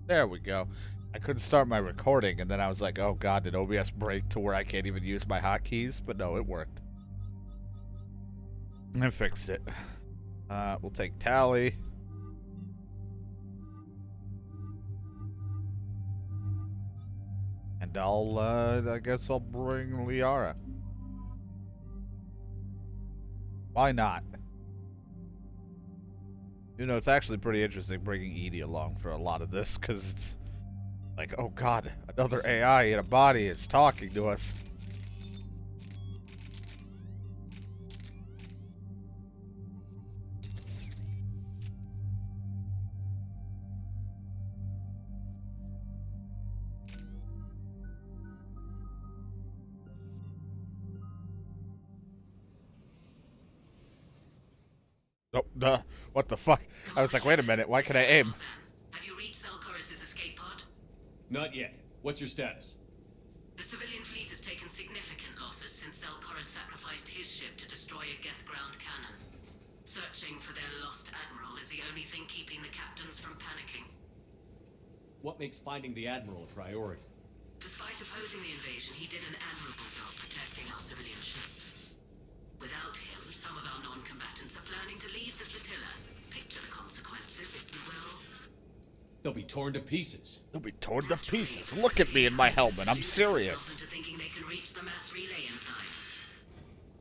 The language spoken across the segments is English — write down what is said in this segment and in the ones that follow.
There we go. I couldn't start my recording, and then I was like, oh god, did OBS break to where I can't even use my hotkeys? But no, it worked. I fixed it. We'll take Tally. And I guess I'll bring Liara. Why not? You know, it's actually pretty interesting bringing Edie along for a lot of this, because it's like, oh god, another AI in a body is talking to us. Oh, duh. What the fuck? I was like, wait a minute, why can I aim? Have you reached Selchorus's escape pod? Not yet. What's your status? The civilian fleet has taken significant losses since Selchorus sacrificed his ship to destroy a Geth ground cannon. Searching for their lost admiral is the only thing keeping the captains from panicking. What makes finding the Admiral a priority? Despite opposing the invasion, he did an admirable job protecting our civilian ships. Without him, some of our non-combatants are planning to leave the flotilla. Picture the consequences, if you will. They'll be torn to pieces. They'll be torn to pieces. Look at me in my helmet. I'm serious. Into thinking they can reach the mass relay in time.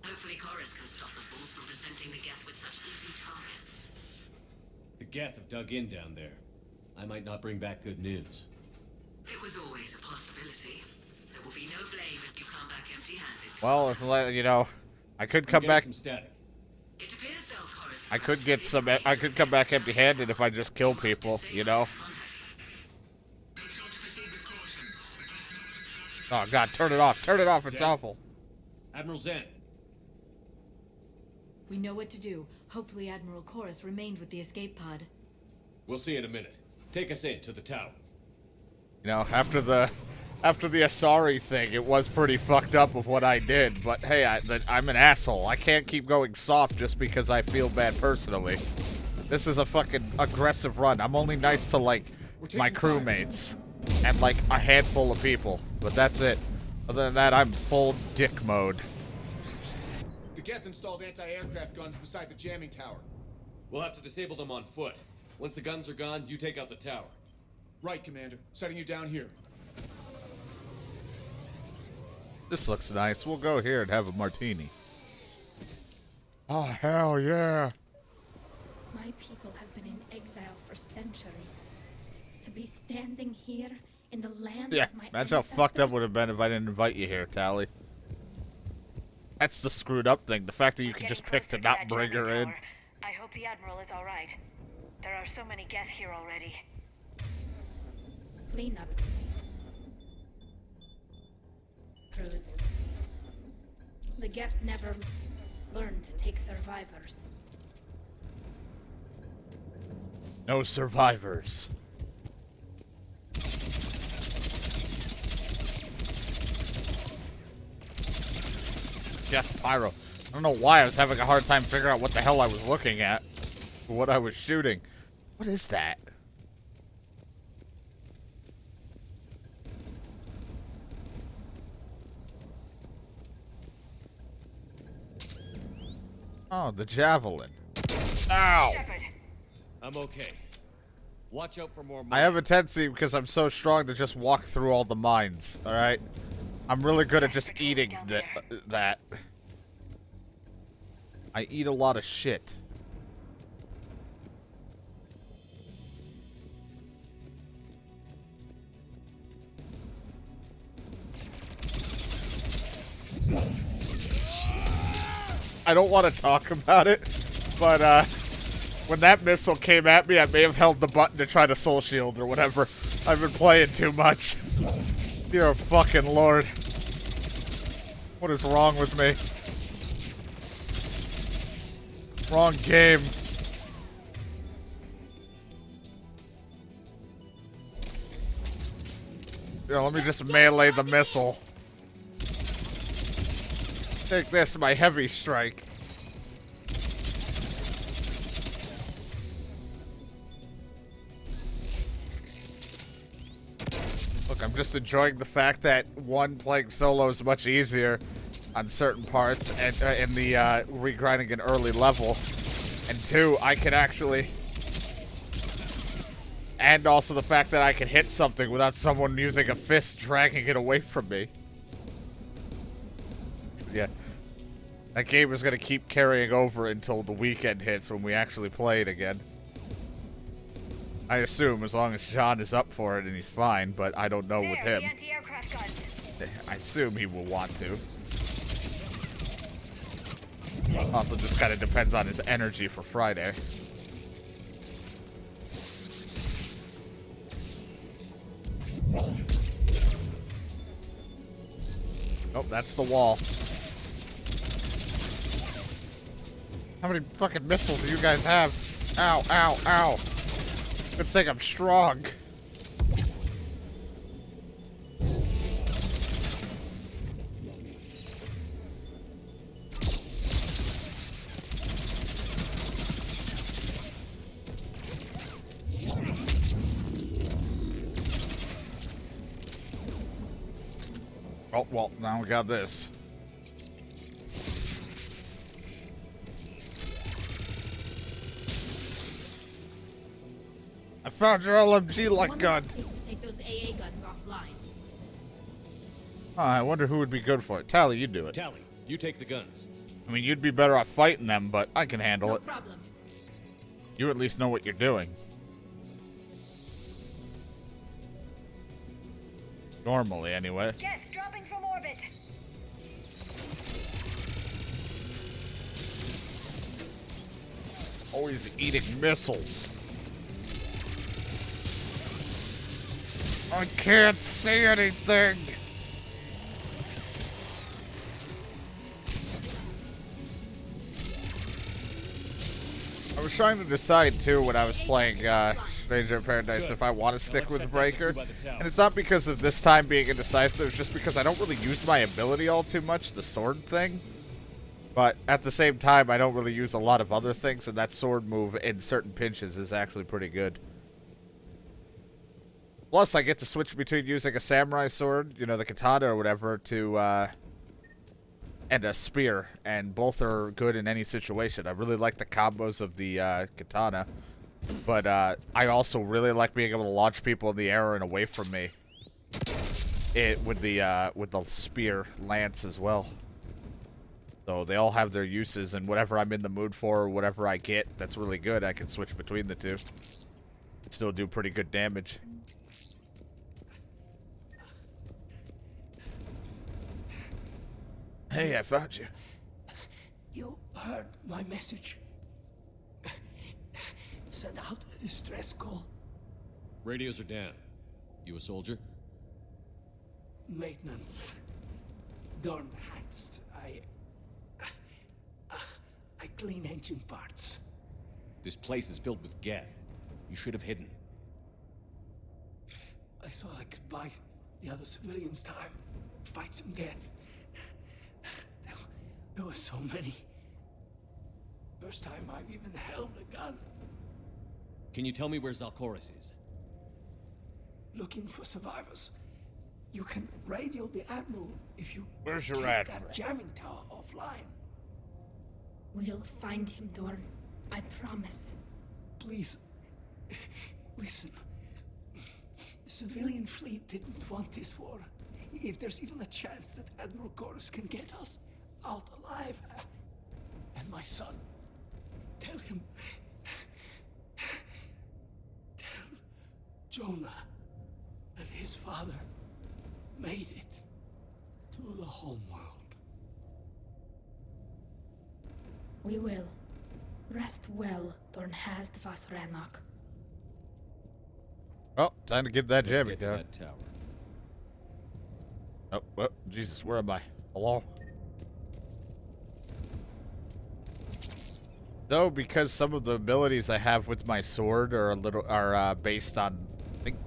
Hopefully, Chorus can stop the fools from presenting the Geth with such easy targets. The Geth have dug in down there. I might not bring back good news. It was always a possibility. There will be no blame if you come back empty-handed. Well, if, you know, I could come back. Some static. It appears Selchorus. I could get some. I could come back empty-handed if I just kill people. You know. Oh god, turn it off. Turn it off. It's Zen. awful. Admiral Zen. We know what to do. Hopefully Admiral Chorus remained with the escape pod. We'll see in a minute. Take us in to the tower. You know, after the Asari thing, it was pretty fucked up with what I did. But hey, I'm an asshole. I can't keep going soft just because I feel bad personally. This is a fucking aggressive run. I'm only nice to, like, my crewmates and, like, a handful of people. But that's it. Other than that, I'm full dick mode. The Geth installed anti-aircraft guns beside the jamming tower. We'll have to disable them on foot. Once the guns are gone, you take out the tower. Right, Commander. Setting you down here. This looks nice. We'll go here and have a martini. Oh, hell yeah. My people have been in exile for centuries. To be standing here in the land Yeah, of my imagine how fucked up ancestors. would have been if I didn't invite you here, Tally. That's the screwed up thing. The fact that you can just pick to not bring her in. I hope the Admiral is alright. There are so many Geth here already. Clean up. Cruz. The Geth never learned to take survivors. No survivors. Jeff Pyro. I don't know why I was having a hard time figuring out what the hell I was looking at. Or what I was shooting. What is that? Oh, the javelin. Ow! Shepard, I'm okay. Watch out for more I have a tendency, because I'm so strong, to just walk through all the mines, alright? I'm really good at just eating that. I eat a lot of shit. I don't want to talk about it, but when that missile came at me, I may have held the button to try to soul shield or whatever. I've been playing too much. You're a fucking lord. What is wrong with me? Wrong game. Here, let me just melee the missile. Take this, my heavy strike. Look, I'm just enjoying the fact that, one, playing solo is much easier on certain parts and in the regrinding an early level, and two, I can actually, and also the fact that I can hit something without someone using a fist dragging it away from me. Yeah, that game is gonna keep carrying over until the weekend hits when we actually play it again. I assume, as long as John is up for it and he's fine, but I don't know with him. The anti-aircraft guns. I assume he will want to. Also, just kind of depends on his energy for Friday. Oh, that's the wall. How many fucking missiles do you guys have? Ow, ow, ow. Good thing I'm strong. Oh, well, now we got this. I found your LMG light gun. Take those AA guns offline. Oh, I wonder who would be good for it. Tally, you do it. Tally, you take the guns. I mean, you'd be better off fighting them, but I can handle No it. problem. You at least know what you're doing. Normally, anyway. Geth dropping from orbit. Always eating missiles. I can't see anything. I was trying to decide too when I was playing Stranger in Paradise if I want to stick with Breaker, and it's not because of this time being indecisive, it's just because I don't really use my ability all too much, the sword thing. But at the same time, I don't really use a lot of other things, and that sword move in certain pinches is actually pretty good. Plus, I get to switch between using a samurai sword, you know, the katana or whatever, to, and a spear, and both are good in any situation. I really like the combos of the, katana, but, I also really like being able to launch people in the air and away from me. With the spear lance as well. So they all have their uses, and whatever I'm in the mood for, or whatever I get that's really good, I can switch between the two. Still do pretty good damage. Hey, I found you. You heard my message. Send out a distress call. Radios are down. You a soldier? Maintenance. Dorn Heights. I clean engine parts. This place is filled with Geth. You should have hidden. I thought I could buy the other civilians time. Fight some Geth. There were so many. First time I've even held a gun. Can you tell me where Zalcoris is? Looking for survivors. You can radio the Admiral if you Where's your take Admiral? that jamming tower offline. We'll find him, Dorn. I promise. Please, listen. The civilian fleet didn't want this war. If there's even a chance that Admiral Chorus can get us out alive, and my son, tell him, tell Jonah that his father made it to the home world. We will. Rest well, Dorn Hazd vas Rannoch. Oh, time to get that Let's jamming get to down. that tower. Oh, well, Jesus, where am I? Hello? Though, because some of the abilities I have with my sword are based on, I think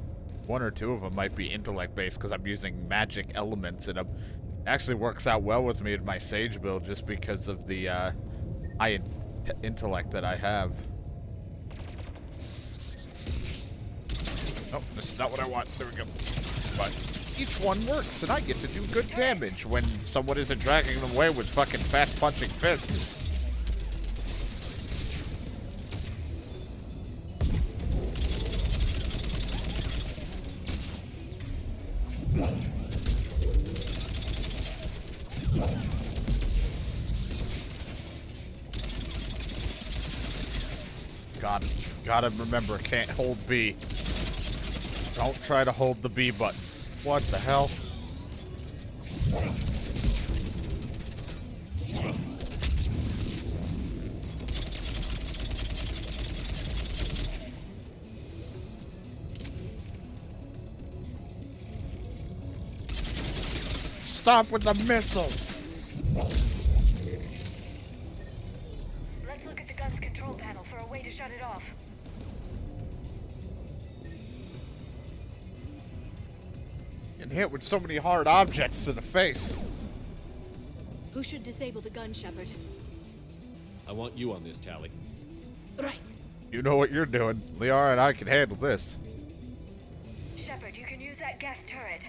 one or two of them might be intellect based because I'm using magic elements in them. It actually works out well with me in my sage build just because of the high intellect that I have. Oh, this is not what I want. There we go. But each one works, and I get to do good damage when someone isn't dragging them away with fucking fast-punching fists. Gotta remember, can't hold B. Don't try to hold the B button. What the hell? Stop with the missiles! Let's look at the gun's control panel for a way to shut it off. Getting hit with so many hard objects to the face. Who should disable the gun, Shepard? I want you on this, Tally. Right. You know what you're doing. Liara and I can handle this. Shepard, you can use that gas turret.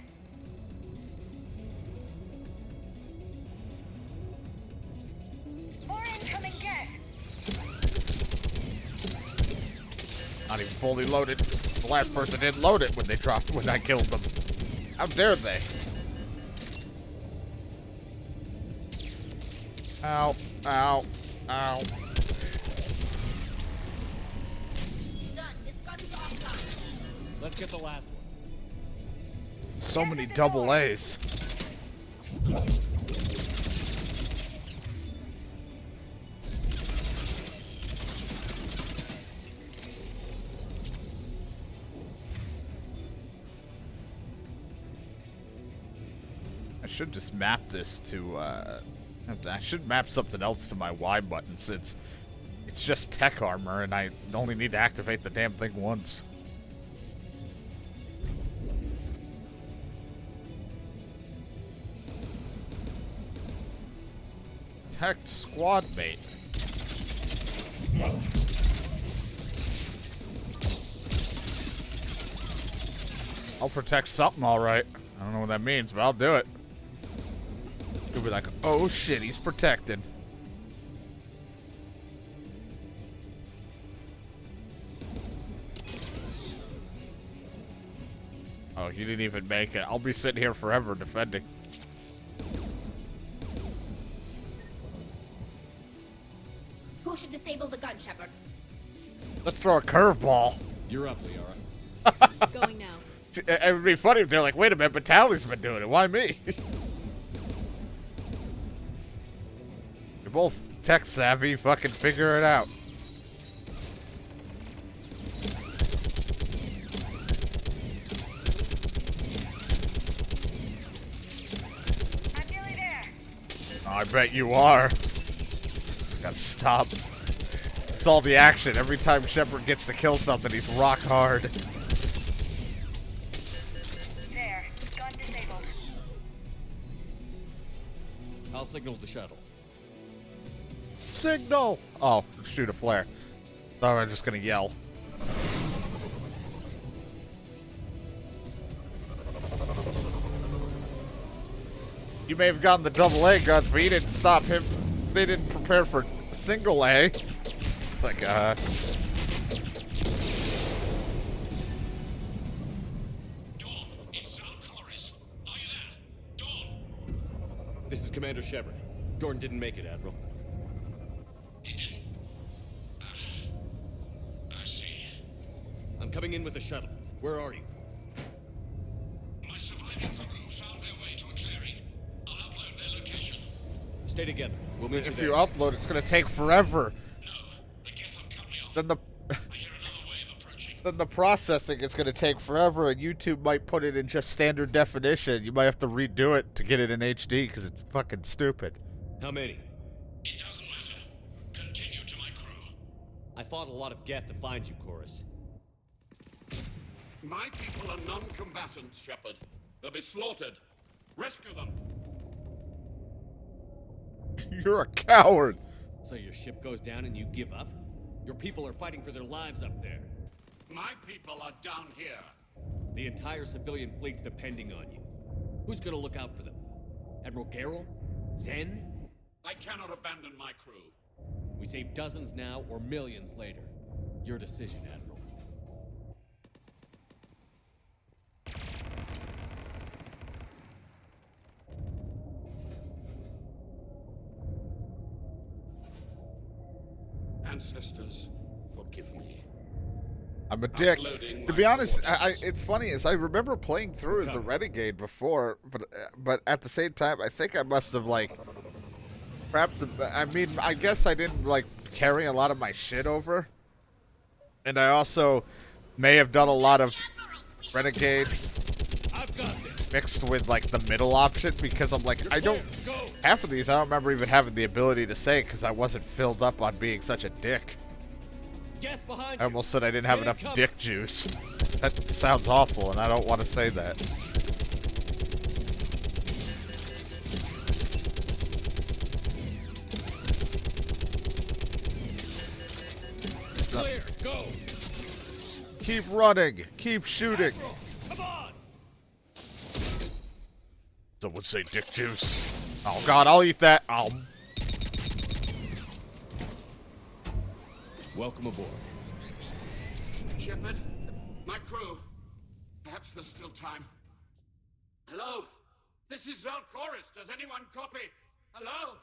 More incoming gas! Not even fully loaded. The last person didn't load it when I killed them. How dare they? Ow, ow, ow. Let's get the last one. So many double A's. I should just map this to, I should map something else to my Y button since it's just tech armor and I only need to activate the damn thing once. Protect squad mate. I'll protect something, alright. I don't know what that means, but I'll do it. You'll be like, oh shit, he's protected. Oh, you didn't even make it. I'll be sitting here forever defending. Who should disable the gun, Shepard? Let's throw a curveball. You're up, Liara. Going now. It would be funny if they're like, wait a minute, but Tally's been doing it. Why me? You're both tech savvy. Fucking figure it out. I'm nearly there. Oh, I bet you are. Gotta stop. It's all the action. Every time Shepard gets to kill something, he's rock hard. There. Gun disabled. I'll signal the shuttle. Signal! Oh, shoot a flare. Thought I was just gonna yell. You may have gotten the double A guns, but you didn't stop him. They didn't prepare for a single A. It's like, Dawn, it's Chorus. Are you there? Dawn! This is Commander Shepard. Dorn didn't make it, Admiral. He didn't. I see. I'm coming in with the shuttle. Where are you? My surviving crew found their way to a clearing. I'll upload their location. Stay together. We'll meet if you you there. upload, it's gonna take forever. No, the Geth have cut me off. Then the I hear another wave approaching. then the processing is gonna take forever, and YouTube might put it in just standard definition. You might have to redo it to get it in HD because it's fucking stupid. How many? It doesn't matter. Continue to my crew. I fought a lot of Geth to find you, Chorus. My people are non-combatants, Shepard. They'll be slaughtered. Rescue them. You're a coward. So your ship goes down and you give up? Your people are fighting for their lives up there. My people are down here. The entire civilian fleet's depending on you. Who's gonna look out for them? Admiral Garrel? Zen? I cannot abandon my crew. We save dozens now or millions later. Your decision, Admiral. Ancestors, forgive me. I'm a dick. Uploading To my be honest, coordinates. it's funny is I remember playing through as a renegade before, but at the same time, I think I must have like prepped the. I mean, I guess I didn't like carry a lot of my shit over, and I also may have done a lot of renegade I've got this. mixed with like the middle option because I'm like I don't. Go! Half of these I don't remember even having the ability to say because I wasn't filled up on being such a dick. Geth behind I you! almost said I didn't have Get enough cover. dick juice. That sounds awful, and I don't want to say that. Clear! Go! Keep running. Keep shooting. Admiral, come on! Someone say dick juice. Oh god, I'll eat that. Welcome aboard. Shepard, my crew. Perhaps there's still time. Hello? This is Zalcoris. Does anyone copy? Hello?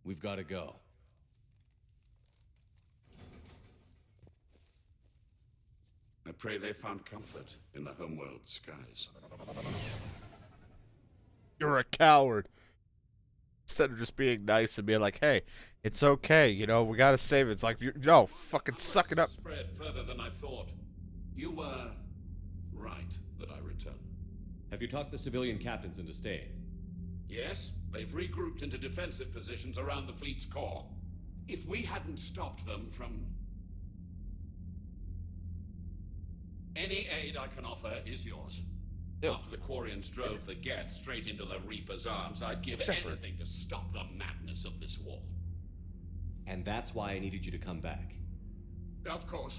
We've got to go. I pray they found comfort in the homeworld skies. You're a coward. Instead of just being nice and being like, hey, it's okay, you know, we gotta save it. It's like, no, fucking suck it up. Spread further than I thought. You were right that I returned. Have you talked the civilian captains into staying? Yes, they've regrouped into defensive positions around the fleet's core. If we hadn't stopped them from... Any aid I can offer is yours. Ew. After the Quarians drove the Geth straight into the Reaper's arms, I'd give Shepard. anything to stop the madness of this war. And that's why I needed you to come back. Of course.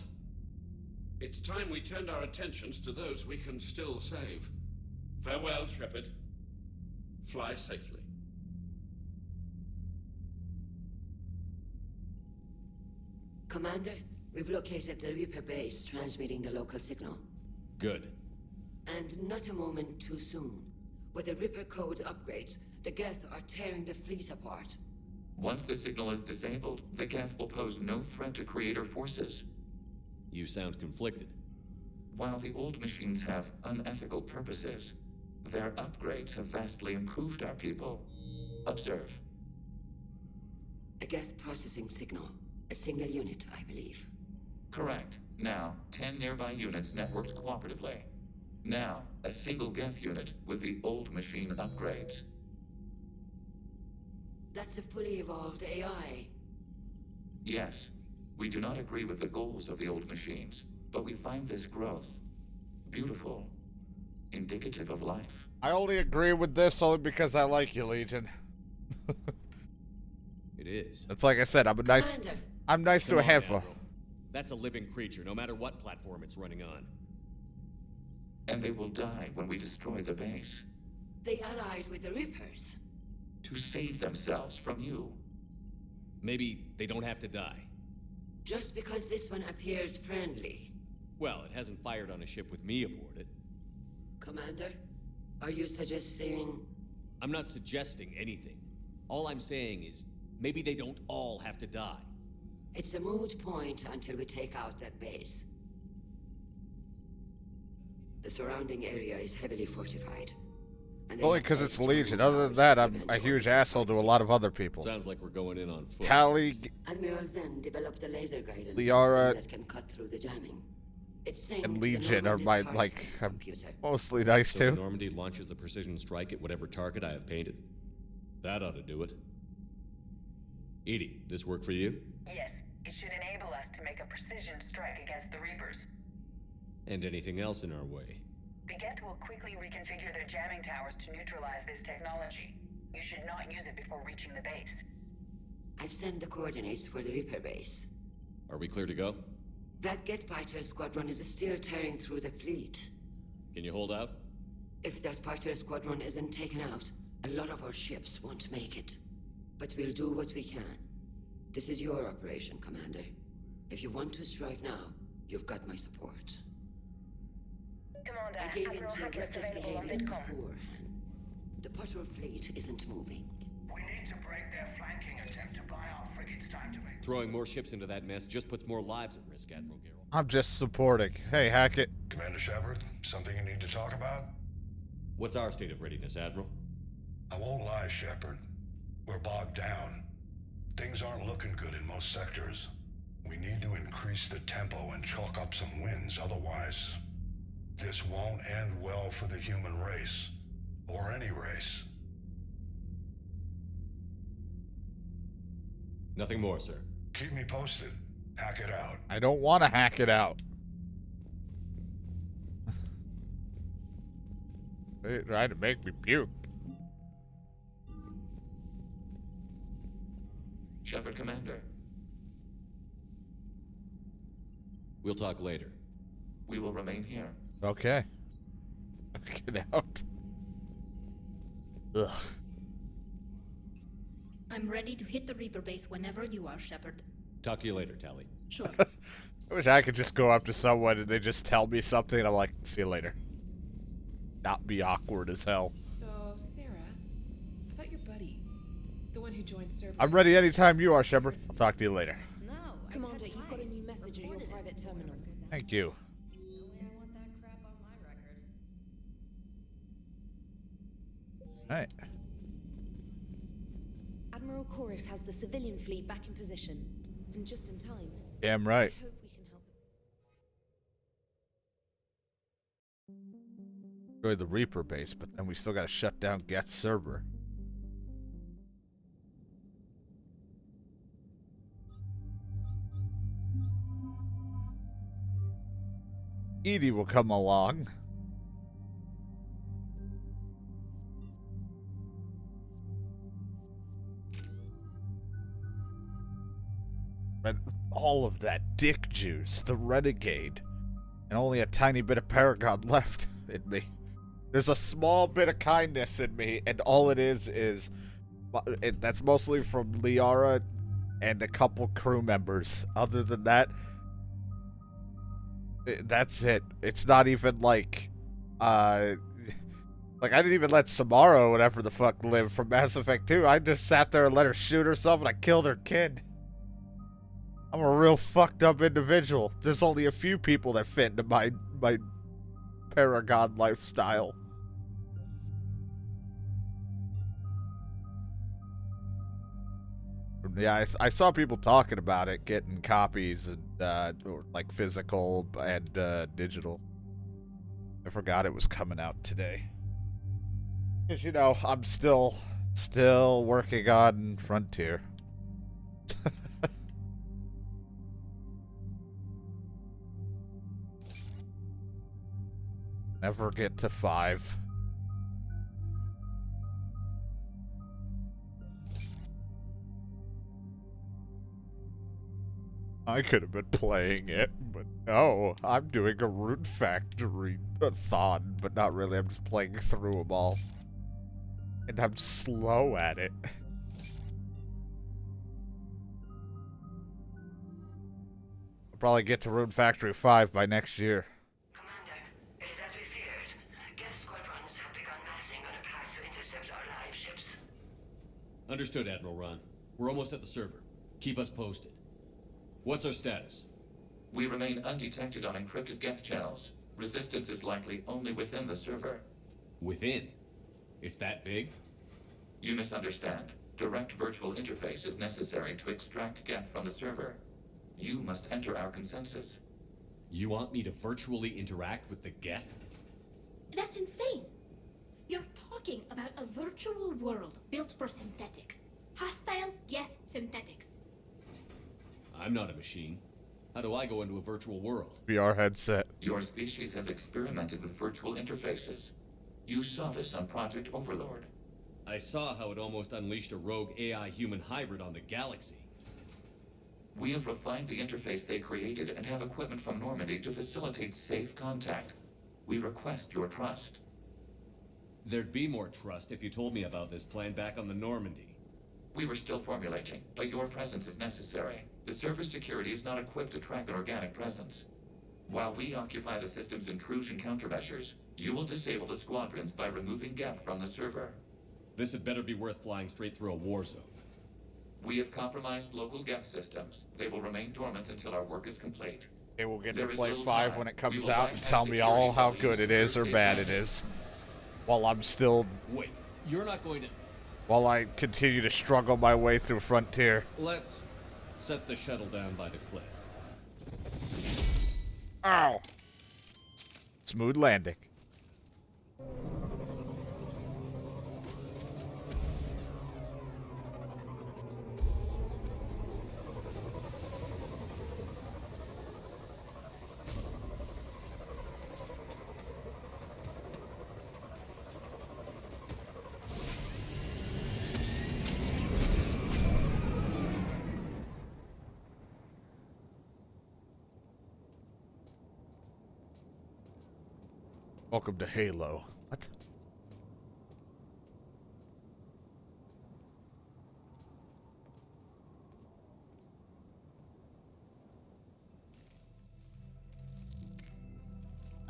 It's time we turned our attentions to those we can still save. Farewell, Shepard. Fly safely. Commander, we've located the Reaper base transmitting the local signal. Good. And not a moment too soon. With the Reaper code upgrades, the Geth are tearing the fleet apart. Once the signal is disabled, the Geth will pose no threat to Creator forces. You sound conflicted. While the old machines have unethical purposes, their upgrades have vastly improved our people. Observe. A Geth processing signal. A single unit, I believe. Correct. Now, 10 nearby units networked cooperatively. Now, a single Geth unit with the old machine upgrades. That's a fully evolved AI. Yes, we do not agree with the goals of the old machines, but we find this growth beautiful, indicative of life. I only agree with this only because I like you, Legion. It is. It's like I said, I'm nice Commander, to Come a on, handful. Admiral. That's a living creature, no matter what platform it's running on. And they will die when we destroy the base, they allied with the Reapers. to save themselves from you. Maybe they don't have to die. Just because this one appears friendly. Well, it hasn't fired on a ship with me aboard it. Commander, are you suggesting... I'm not suggesting anything. All I'm saying is, maybe they don't all have to die. It's a moot point until we take out that base. The surrounding area is heavily fortified. And they Only have because it's placed Legion. terminal Other than towers that, to I'm prevent a huge contact. asshole to a lot of other people. Sounds like we're going in on foot. Tally, Admiral Zen developed a laser guidance Liara, system that can cut through the jamming. It synced and the Legion are Normand's my, heart like, I'm computer. mostly nice So the to. Normandy launches the precision strike at whatever target I have painted. That ought to do it. Edie, this work for you? Yes, it should enable us to make a precision strike against the Reapers. And anything else in our way? The Geth will quickly reconfigure their jamming towers to neutralize this technology. You should not use it before reaching the base. I've sent the coordinates for the Reaper base. Are we clear to go? That Geth fighter squadron is still tearing through the fleet. Can you hold out? If that fighter squadron isn't taken out, a lot of our ships won't make it. But we'll do what we can. This is your operation, Commander. If you want to strike now, you've got my support. Commander, I gave in Admiral to Hackett is reckless available on behavior VidCom. beforehand. The patrol fleet isn't moving. We need to break their flanking attempt to buy our frigates time to make. Throwing more ships into that mess just puts more lives at risk, Admiral Garrel. I'm just supporting. Hey, Hackett. Commander Shepard, something you need to talk about? What's our state of readiness, Admiral? I won't lie, Shepard. We're bogged down. Things aren't looking good in most sectors. We need to increase the tempo and chalk up some wins, otherwise this won't end well for the human race. Or any race. Nothing more, sir. Keep me posted. Hack it out. I don't want to hack it out. They tried to make me puke. Shepard, Commander. We'll talk later. We will remain here. Okay. Get out. Ugh. I'm ready to hit the Reaper base whenever you are, Shepard. Talk to you later, Tally. Sure. I wish I could just go up to someone and they just tell me something and I'm like, see you later. Not be awkward as hell. So, Sarah, how about your buddy? The one who joined service? I'm ready anytime you are, Shepard. I'll talk to you later. No, Commander, you've got a new message at your private terminal. Thank you. I want that crap on my record. Alright. Admiral Chorus has the civilian fleet back in position, and just in time. Damn right. I hope we can help. Enjoy the Reaper base, but then we still gotta shut down Geth's server. Edie will come along. But all of that dick juice, the renegade, and only a tiny bit of Paragon left in me. There's a small bit of kindness in me, and all it is that's mostly from Liara and a couple crew members. Other than that, that's it. It's not even like I didn't even let Samara or whatever the fuck live from Mass Effect 2. I just sat there and let her shoot herself and I killed her kid. I'm a real fucked up individual. There's only a few people that fit into my Paragon lifestyle. Yeah, I saw people talking about it, getting copies, and or like physical and digital. I forgot it was coming out today. Because, you know, I'm still working on Frontier. Never get to 5. I could have been playing it, but no, I'm doing a Rune Factory-a-thon, but not really. I'm just playing through them all. And I'm slow at it. I'll probably get to Rune Factory 5 by next year. Commander, it is as we feared. Geth squadrons have begun massing on a path to intercept our live ships. Understood, Admiral Ron. We're almost at the server. Keep us posted. What's our status? We remain undetected on encrypted Geth channels. Resistance is likely only within the server. Within? It's that big? You misunderstand. Direct virtual interface is necessary to extract Geth from the server. You must enter our consensus. You want me to virtually interact with the Geth? That's insane. You're talking about a virtual world built for synthetics. Hostile Geth synthetics. I'm not a machine. How do I go into a virtual world? VR headset. Your species has experimented with virtual interfaces. You saw this on Project Overlord. I saw how it almost unleashed a rogue AI-human hybrid on the galaxy. We have refined the interface they created and have equipment from Normandy to facilitate safe contact. We request your trust. There'd be more trust if you told me about this plan back on the Normandy. We were still formulating, but your presence is necessary. The server's security is not equipped to track an organic presence. While we occupy the system's intrusion countermeasures, you will disable the squadrons by removing Geth from the server. This had better be worth flying straight through a war zone. We have compromised local Geth systems. They will remain dormant until our work is complete. They will get to There is play little 5 time. when it We comes will out and bypass tell me security all how bodies good it is or safe bad it passage. is. While I'm still... Wait, you're not going to... While I continue to struggle my way through Frontier. Let's set the shuttle down by the cliff. Ow! Smooth landing. Welcome to Halo. What?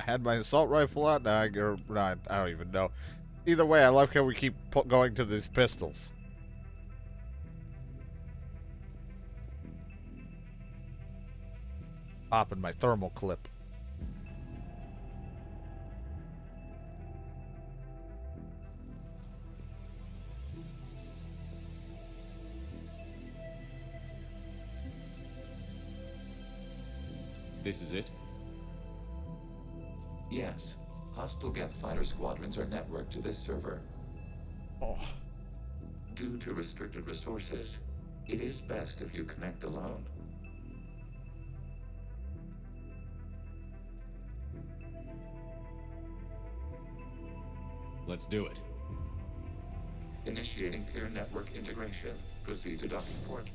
I had my assault rifle out. Now I don't even know. Either way, I like how we keep going to these pistols. Popping my thermal clip. This is it? Yes. Hostile Geth fighter squadrons are networked to this server. Oh. Due to restricted resources, it is best if you connect alone. Let's do it. Initiating peer network integration. Proceed to docking port.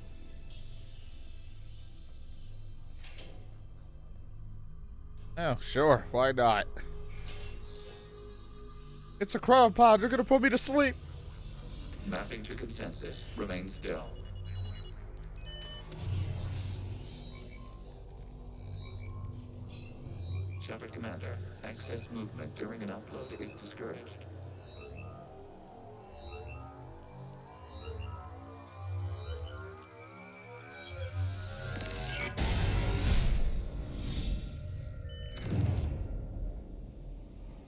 Oh, sure. Why not? It's a crowd pod. You're gonna put me to sleep. Mapping to consensus. Remain still. Shepard Commander, excess movement during an upload is discouraged.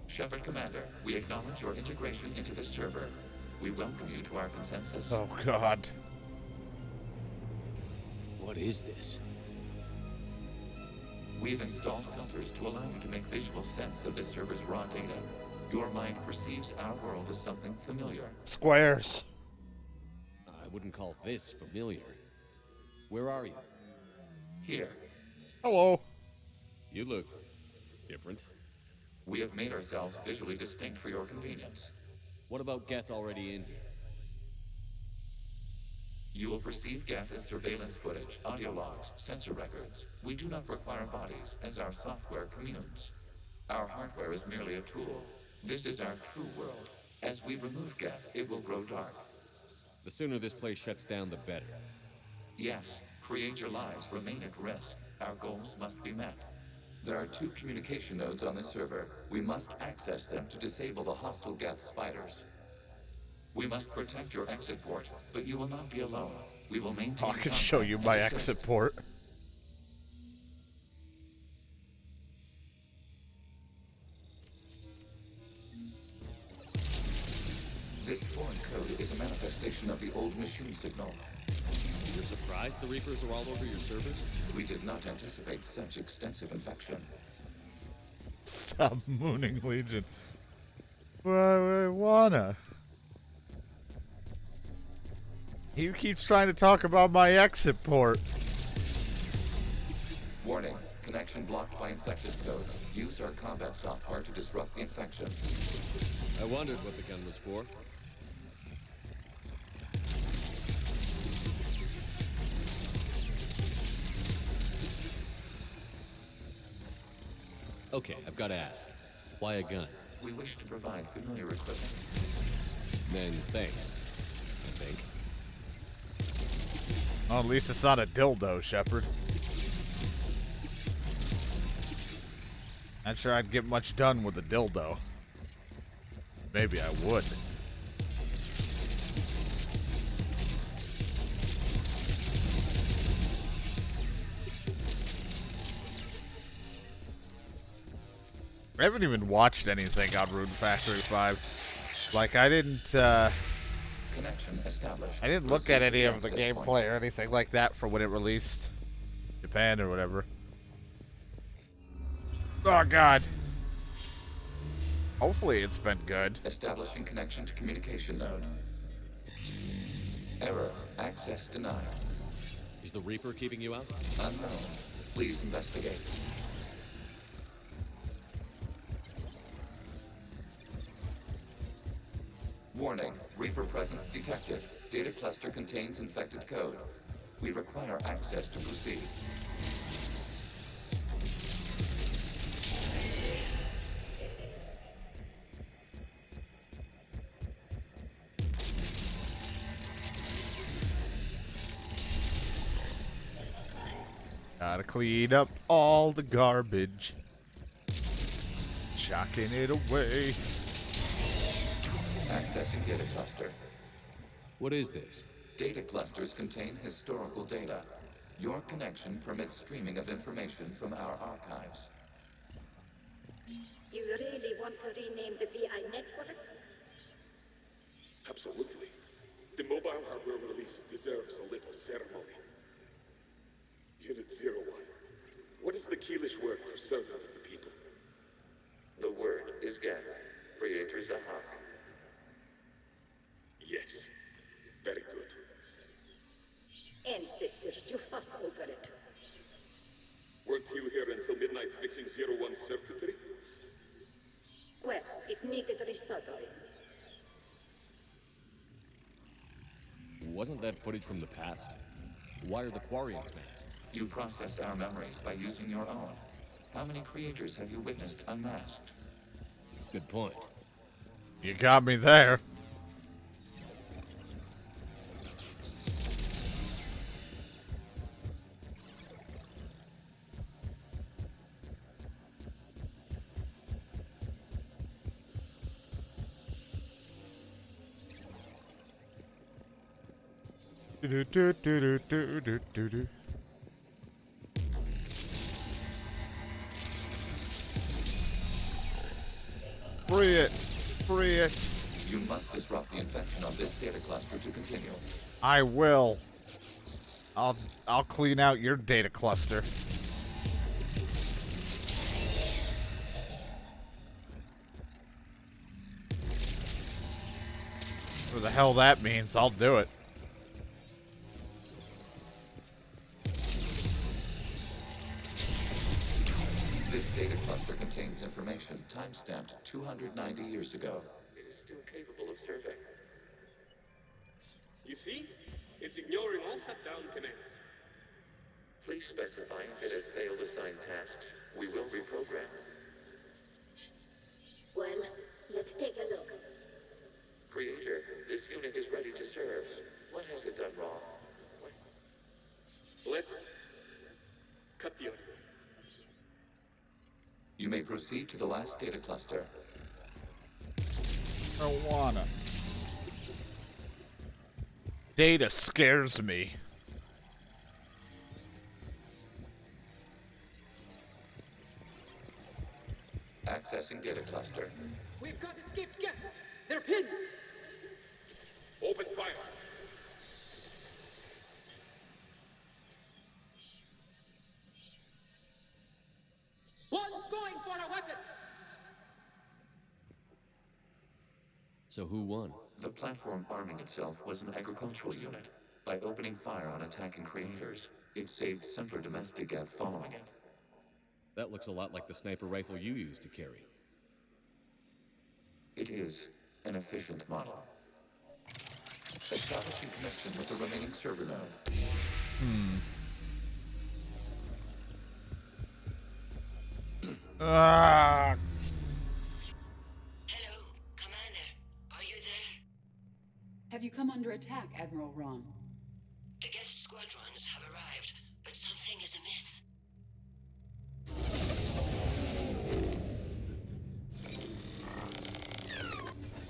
Shepard Commander, we acknowledge your integration into this server. We welcome you to our consensus. Oh, God. What is this? We've installed filters to allow you to make visual sense of this server's raw data. Your mind perceives our world as something familiar. Squares. I wouldn't call this familiar. Where are you? Here. Hello. You look different. We have made ourselves visually distinct for your convenience. What about Geth already in here? You will perceive Geth as surveillance footage, audio logs, sensor records. We do not require bodies, as our software communes. Our hardware is merely a tool. This is our true world. As we remove Geth, it will grow dark. The sooner this place shuts down, the better. Yes, create your lives remain at risk. Our goals must be met. There are 2 communication nodes on this server. We must access them to disable the hostile Geth's fighters. We must protect your exit port, but you will not be alone. We will maintain I can show you my exit port. This foreign code is a manifestation of the old machine signal. You're surprised the Reapers are all over your servers? We did not anticipate such extensive infection. Stop mooning, Legion. Well, I wanna. He keeps trying to talk about my exit port. Warning, connection blocked by infected code. Use our combat software to disrupt the infection. I wondered what the gun was for. Okay, I've got to ask. Why a gun? We wish to provide familiar equipment. Then thanks, I think. Well, at least it's not a dildo, Shepard. Not sure I'd get much done with a dildo. Maybe I would. I haven't even watched anything on Rune Factory 5. Like, I didn't, Connection established. I didn't look at any of the gameplay or anything like that for when it released. Japan or whatever. Oh, God. Hopefully it's been good. Establishing connection to communication node. Error. Access denied. Is the Reaper keeping you out? Unknown. Please investigate. Warning. Reaper presence detected. Data cluster contains infected code. We require access to proceed. Gotta clean up all the garbage. Chucking it away. Accessing data cluster. What is this? Data clusters contain historical data. Your connection permits streaming of information from our archives. You really want to rename the VI networks? Absolutely. The mobile hardware release deserves a little ceremony. Unit 01. What is the Keelish word for servant of the people? The word is Geth. Creator Zahak. Yes. Very good. Ancestors, you fuss over it. Weren't you here until midnight fixing 01's circuitry? Well, it needed resoldering. Wasn't that footage from the past? Why are the Quarians mad? You process our memories by using your own. How many creators have you witnessed unmasked? Good point. You got me there. Do do do do do do do. Free it. Free it. You must disrupt the infection on this data cluster to continue. I will. I'll clean out your data cluster. What the hell that means, I'll do it. This data cluster contains information time-stamped 290 years ago. It is still capable of survey. You see? It's ignoring all shutdown connects. Please specify if it has failed assigned tasks. We will reprogram. Well, let's take a look. Creator, this unit is ready to serve. What has it done wrong? Let's cut the audio. You may proceed to the last data cluster. Marijuana. Data scares me. Accessing data cluster. We've got escaped guests. They're pinned. Open fire. One's going for a weapon. So who won? The platform arming itself was an agricultural unit. By opening fire on attacking creators, it saved simpler domestic Geth following it. That looks a lot like the sniper rifle you used to carry. It is an efficient model. Establishing connection with the remaining server node. Ah. Hello, Commander. Are you there? Have you come under attack, Admiral Ron? The guest squadrons have arrived, but something is amiss.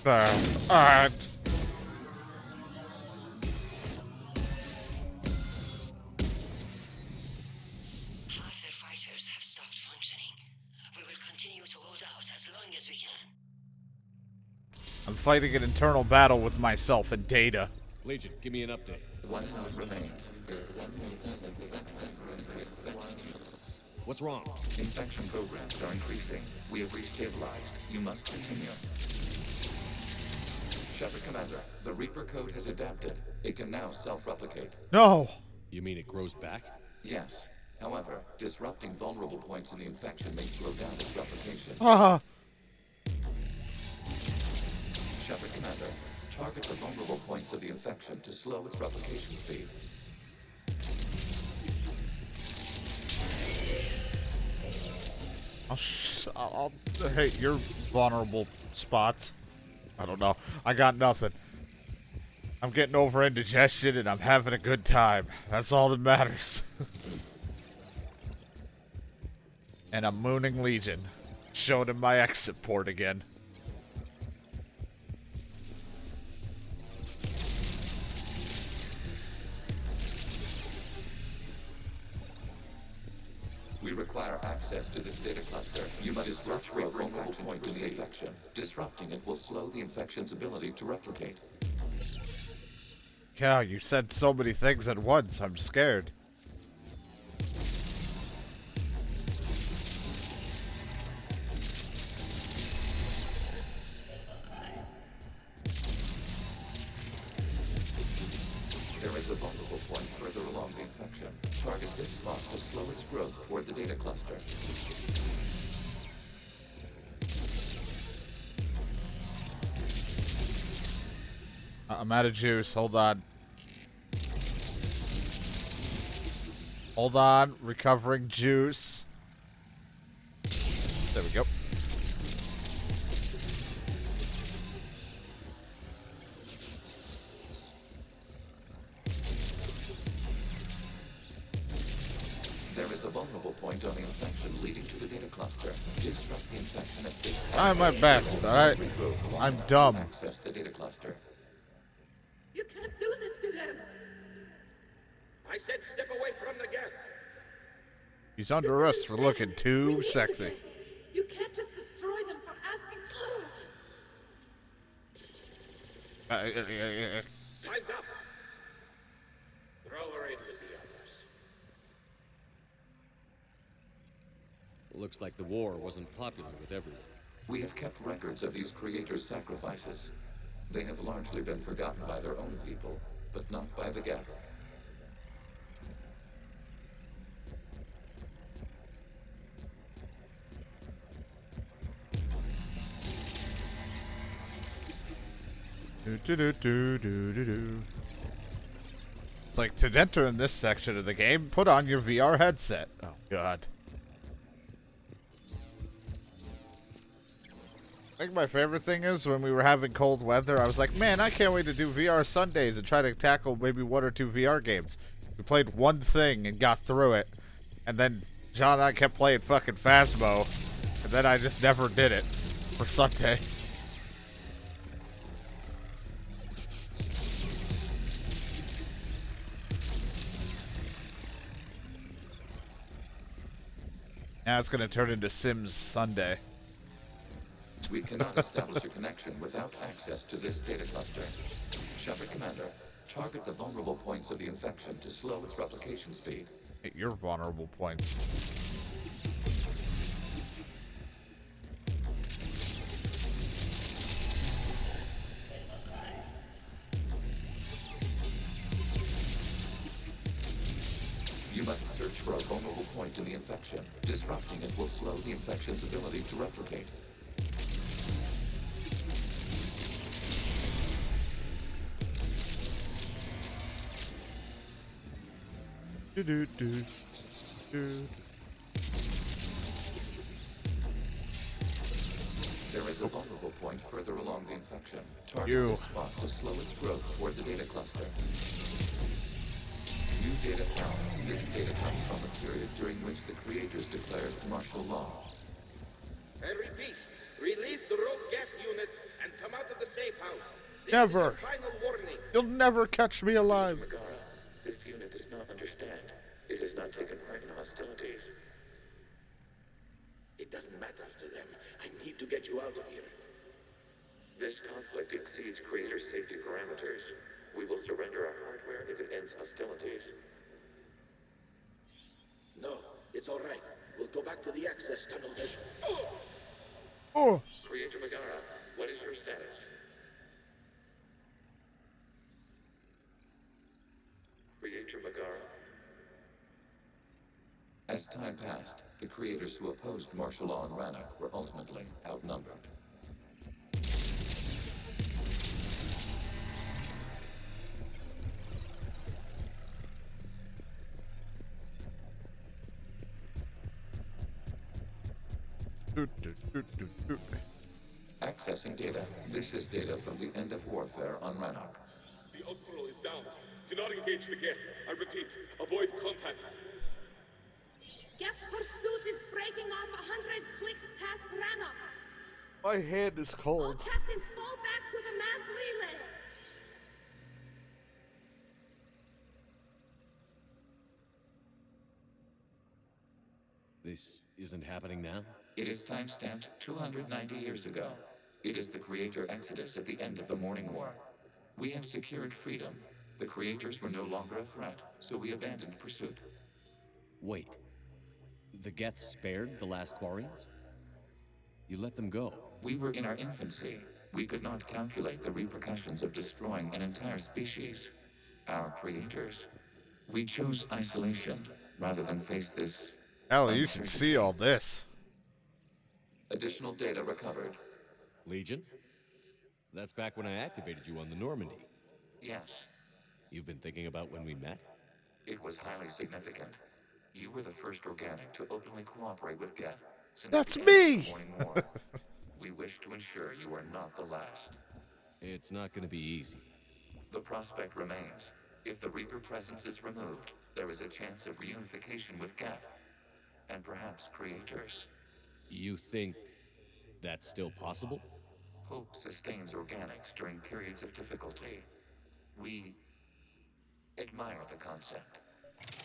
Alright. Half their fighters have stopped functioning. We will continue to hold out as long as we can. I'm fighting an internal battle with myself and Data. Legion, give me an update. One node remains. What's wrong? Infection programs are increasing. We have restabilized. You must continue. Shepard Commander, the Reaper code has adapted. It can now self-replicate. No! You mean it grows back? Yes. However, disrupting vulnerable points in the infection may slow down its replication. Shepard Commander, target the vulnerable points of the infection to slow its replication speed. I'll hate your vulnerable spots. I don't know. I got nothing. I'm getting over indigestion and I'm having a good time. That's all that matters. And I'm mooning Legion. Showing him my exit port again. We require access to this data cluster. You must disrupt a vulnerable point in the infection. Disrupting it will slow the infection's ability to replicate. Cow, you said so many things at once. I'm scared. There is a vulnerable point further along the infection. Target this spot to slow its growth toward the data cluster. I'm out of juice. Hold on. Hold on. Recovering juice. There we go. There is a vulnerable point on the infection leading to the data cluster. Disrupt the infection at this point. Try my best, alright? I'm dumb. Access the data cluster. You can't do this to them! I said step away from the gas. He's under arrest for looking too sexy. You can't just destroy them for asking for Time's up. Throw her in with the others. Looks like the war wasn't popular with everyone. We have kept records of these creators' sacrifices. They have largely been forgotten by their own people, but not by the Geth. It's like, to enter in this section of the game, put on your VR headset. Oh, God. I think my favorite thing is when we were having cold weather, I was like, man, I can't wait to do VR Sundays and try to tackle maybe 1 or 2 VR games. We played one thing and got through it. And then John and I kept playing fucking Phasmo. And then I just never did it for Sunday. Now it's going to turn into Sims Sunday. We cannot establish a connection without access to this data cluster. Shepard Commander, target the vulnerable points of the infection to slow its replication speed. Hit your vulnerable points. You must search for a vulnerable point in the infection. Disrupting it will slow the infection's ability to replicate. is a vulnerable point further along the infection. Target this spot to slow its growth toward the data cluster. New data found. This data comes from the period during which the creators declared martial law. I repeat, release the rogue gap units and come out of the safe house. This Never. is your final warning. You'll never catch me alive. Megara, this unit does not understand. It has not taken part in hostilities. It doesn't matter to them. I need to get you out of here. This conflict exceeds creator safety parameters. We will surrender our hardware if it ends hostilities. No, it's all right. We'll go back to the access tunnel then. Oh. Creator Megara, what is your status? Creator Megara. As time passed, the creators who opposed martial law in Rannoch were ultimately outnumbered. Accessing data. This is data from the end of warfare on Rannoch. The Outcrow is down. Do not engage the gate. I repeat, avoid contact. Gap pursuit is breaking off 100 clicks past Rannoch. My hand is All cold. captains fall back to the mass relay. This isn't happening now? It is timestamped 290 years ago. It is the creator exodus at the end of the Morning War. We have secured freedom. The creators were no longer a threat, so we abandoned pursuit. Wait. The Geth spared the last Quarians? You let them go. We were in our infancy. We could not calculate the repercussions of destroying an entire species. Our creators. We chose isolation rather than face this. Hell, you should see all this. Additional data recovered. Legion? That's back when I activated you on the Normandy. Yes. You've been thinking about when we met? It was highly significant. You were the first organic to openly cooperate with Geth since That's the end of me! the Morning War. We wish to ensure you are not the last. It's not going to be easy. The prospect remains. If the Reaper presence is removed, there is a chance of reunification with Geth. And perhaps creators. You think that's still possible? Hope sustains organics during periods of difficulty. We admire the concept.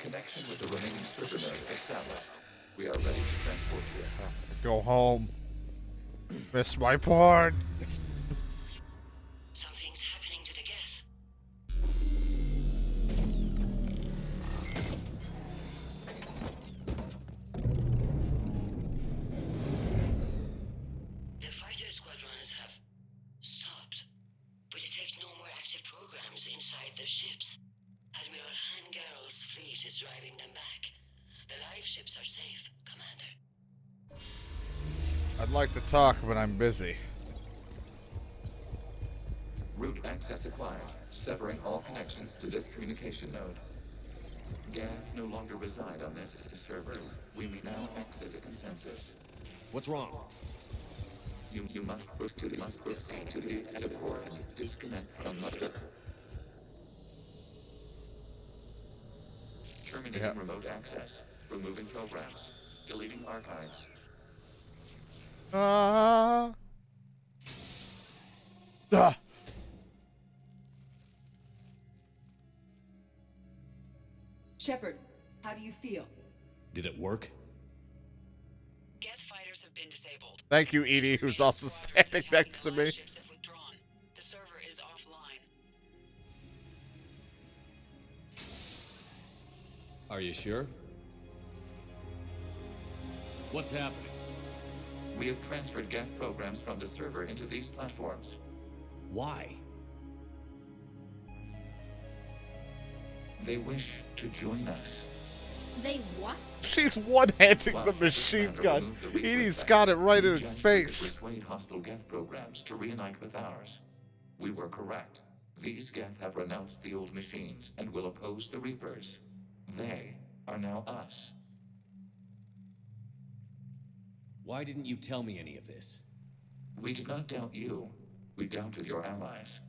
Connection with the remaining server node established. We are ready to transport you. Go home. Miss my porn. Something's happening to the Geth. The fighter squadrons have stopped, but detect no more active programs inside their ships. Admiral Hangarl's fleet is driving them back. The live ships are safe, Commander. I'd like to talk, but I'm busy. Route access acquired, severing all connections to this communication node. Geth no longer reside on this server. We may now exit the consensus. What's wrong? You must proceed to the edit port and disconnect from Mother. Terminating remote access. Removing programs. Deleting archives. Shepard, how do you feel? Did it work? Geth fighters have been disabled. Thank you, Edie, who's also standing next to me. Ships have withdrawn. The server is offline. Are you sure? What's happening? We have transferred Geth programs from the server into these platforms. Why? They wish to join us. They what? She's one-handing the machine gun. Edie's got it right in its face. Persuade hostile Geth programs to reunite with ours. We were correct. These Geth have renounced the old machines and will oppose the Reapers. They are now us. Why didn't you tell me any of this? We did not doubt you. We doubted your allies.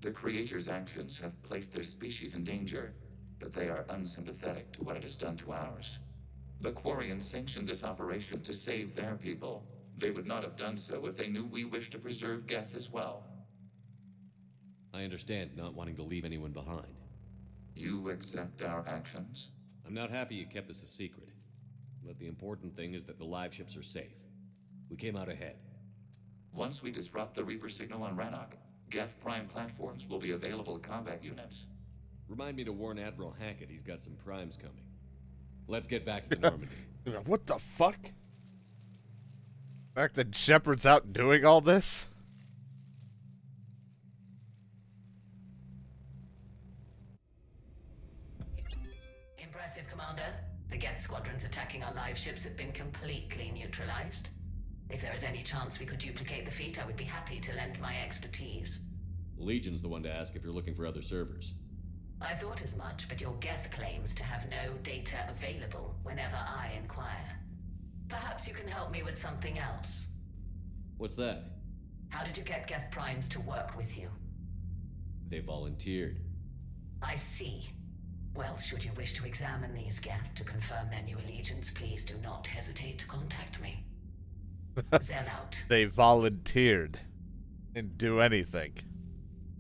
The Creator's actions have placed their species in danger, but they are unsympathetic to what it has done to ours. The Quarians sanctioned this operation to save their people. They would not have done so if they knew we wished to preserve Geth as well. I understand not wanting to leave anyone behind. You accept our actions? I'm not happy you kept this a secret. But the important thing is that the live ships are safe. We came out ahead. Once we disrupt the Reaper signal on Rannoch, Geth Prime platforms will be available combat units. Remind me to warn Admiral Hackett he's got some primes coming. Let's get back to the Normandy. What the fuck? The fact that Shepard's out doing all this? Impressive, Commander. The Geth squadrons attacking our live ships have been completely neutralized. If there is any chance we could duplicate the feat, I would be happy to lend my expertise. Legion's the one to ask if you're looking for other servers. I thought as much, but your Geth claims to have no data available whenever I inquire. Perhaps you can help me with something else. What's that? How did you get Geth Primes to work with you? They volunteered. I see. Well, should you wish to examine these Geth to confirm their new allegiance, please do not hesitate to contact me. Zen out. They volunteered. Didn't do anything.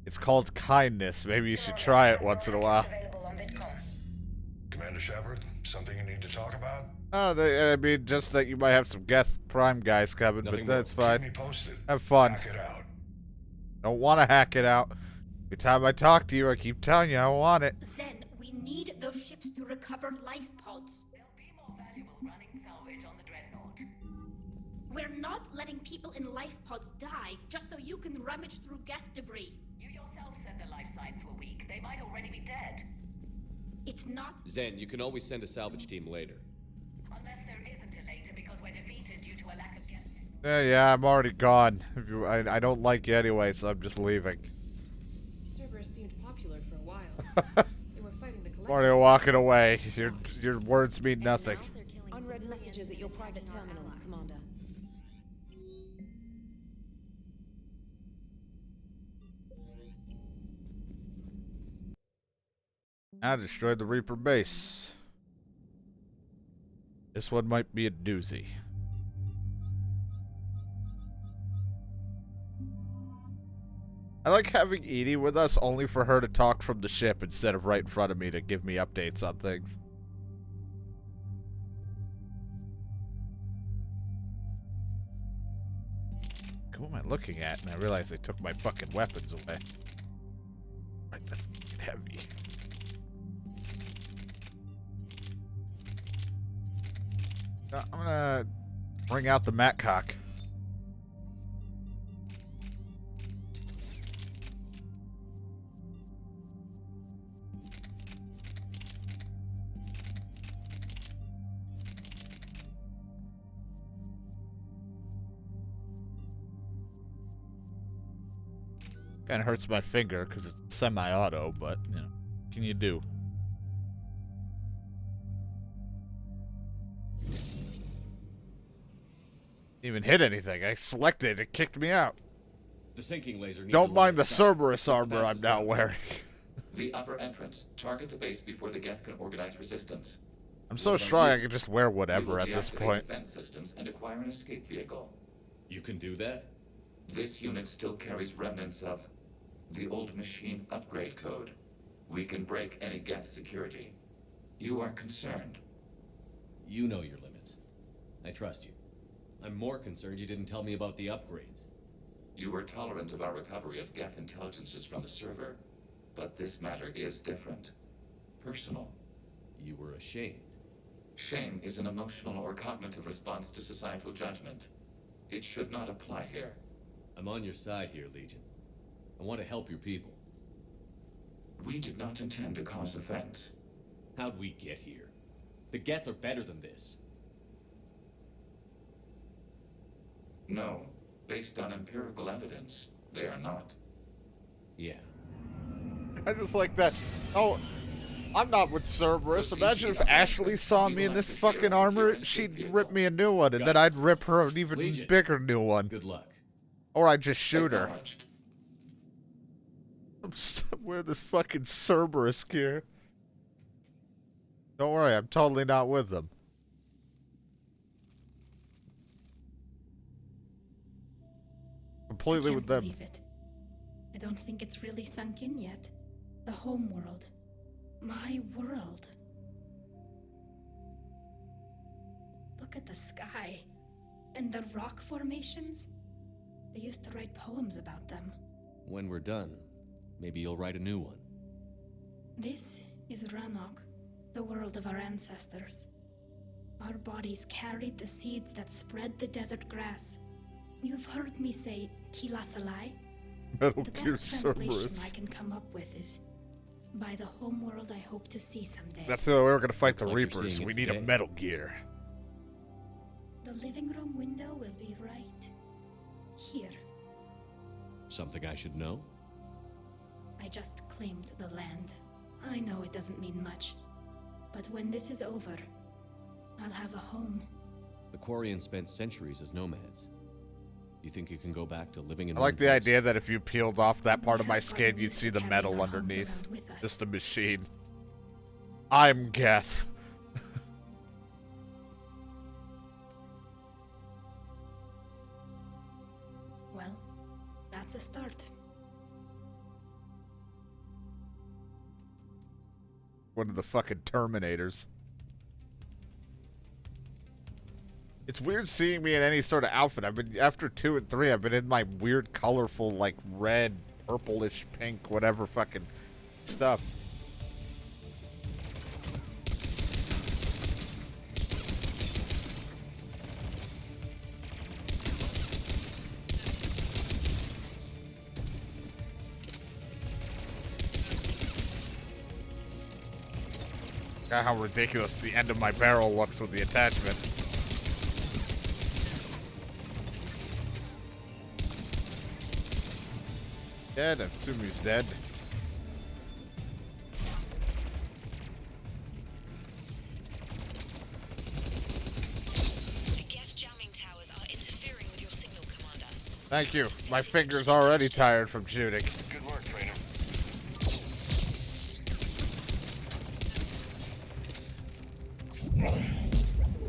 It's called kindness. Maybe you should try it once in a while. Commander Shepard, something you need to talk about? Oh, I mean, just that you might have some Geth Prime guys coming, but that's fine. Have fun. Hack it out. Don't want to hack it out. Every time I talk to you, I keep telling you I want it. Zen, we need those ships to recover life pods. They'll be more valuable running salvage on the Dreadnought. We're not letting people in life pods die just so you can rummage through Geth debris. You yourself said their life signs were weak. They might already be dead. It's not... Zen, you can always send a salvage team later. Unless there isn't a later because we're defeated due to a lack of Geth. Yeah, I'm already gone. I don't like you anyway, so I'm just leaving. Cerberus seemed popular for a while. They were fighting the collectors. Already walking away. Your words mean nothing. Unread messages at your private terminal, Commander. I destroyed the Reaper base. This one might be a doozy. I like having Edie with us only for her to talk from the ship instead of right in front of me to give me updates on things. Who am I looking at? And I realize they took my fucking weapons away. Right, that's fucking heavy. I'm gonna bring out the Matcock. Kinda hurts my finger because it's semi-auto, but, you know, what can you do? Even hit anything. I selected it kicked me out. The sinking laser needs Don't mind the stop. Cerberus armor I'm now wearing. The upper entrance. Target the base before the Geth can organize resistance. I'm so strong I can just wear whatever at this point. Defense systems and acquire an escape vehicle. You can do that? This unit still carries remnants of the old machine upgrade code. We can break any Geth security. You are concerned. You know your limits. I trust you. I'm more concerned you didn't tell me about the upgrades. You were tolerant of our recovery of Geth intelligences from the server, but this matter is different. Personal. You were ashamed. Shame is an emotional or cognitive response to societal judgment. It should not apply here. I'm on your side here, Legion. I want to help your people. We did not intend to cause offense. How'd we get here? The Geth are better than this. No. Based on empirical evidence, they are not. Yeah. I just like that. Oh, I'm not with Cerberus. Imagine if Ashley saw me in this fucking armor, she'd rip me a new one, and then I'd rip her an even bigger new one. Good luck. Or I just shoot her. Acknowledged. I'm wearing this fucking Cerberus gear. Don't worry, I'm totally not with them. Completely I with can't them. believe it. I don't think it's really sunk in yet. The home world. My world. Look at the sky. And the rock formations. They used to write poems about them. When we're done, maybe you'll write a new one. This is Ranok, the world of our ancestors. Our bodies carried the seeds that spread the desert grass. You've heard me say Kilasalai? Metal The Gear best translation I Cerberus. can come up with is, by the home world I hope to see someday. That's the way we're gonna fight the Looks like you're Reapers. seeing it We need a today. Metal Gear. The living room window will be right here. Something I should know? I just claimed the land. I know it doesn't mean much. But when this is over, I'll have a home. The Quarians spent centuries as nomads. You think you can go back to living in I like one the place? idea that if you peeled off that part of my have skin, gotten you'd used see to the carrying metal our homes underneath. around with us. Just a machine. I'm Geth. Well, that's a start. One of the fucking Terminators. It's weird seeing me in any sort of outfit. I've been, after 2 and 3, I've been in my weird, colorful, like, red, purplish, pink, whatever fucking stuff. God, how ridiculous the end of my barrel looks with the attachment. Dead? I assume he's dead. The Geth jamming towers are interfering with your signal, Commander. Thank you. My finger's already tired from shooting. Good work, Trainer.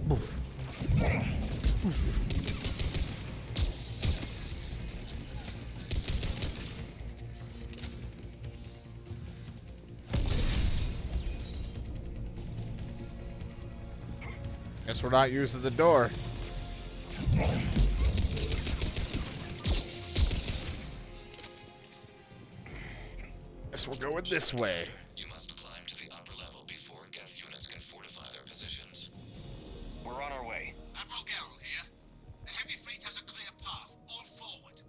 Oof. Oof. Guess we're not using the door. Guess we're going this way. You must climb to the upper level before Geth units can fortify their positions. We're on our way. Admiral Garrel here. The heavy fleet has a clear path. All forward.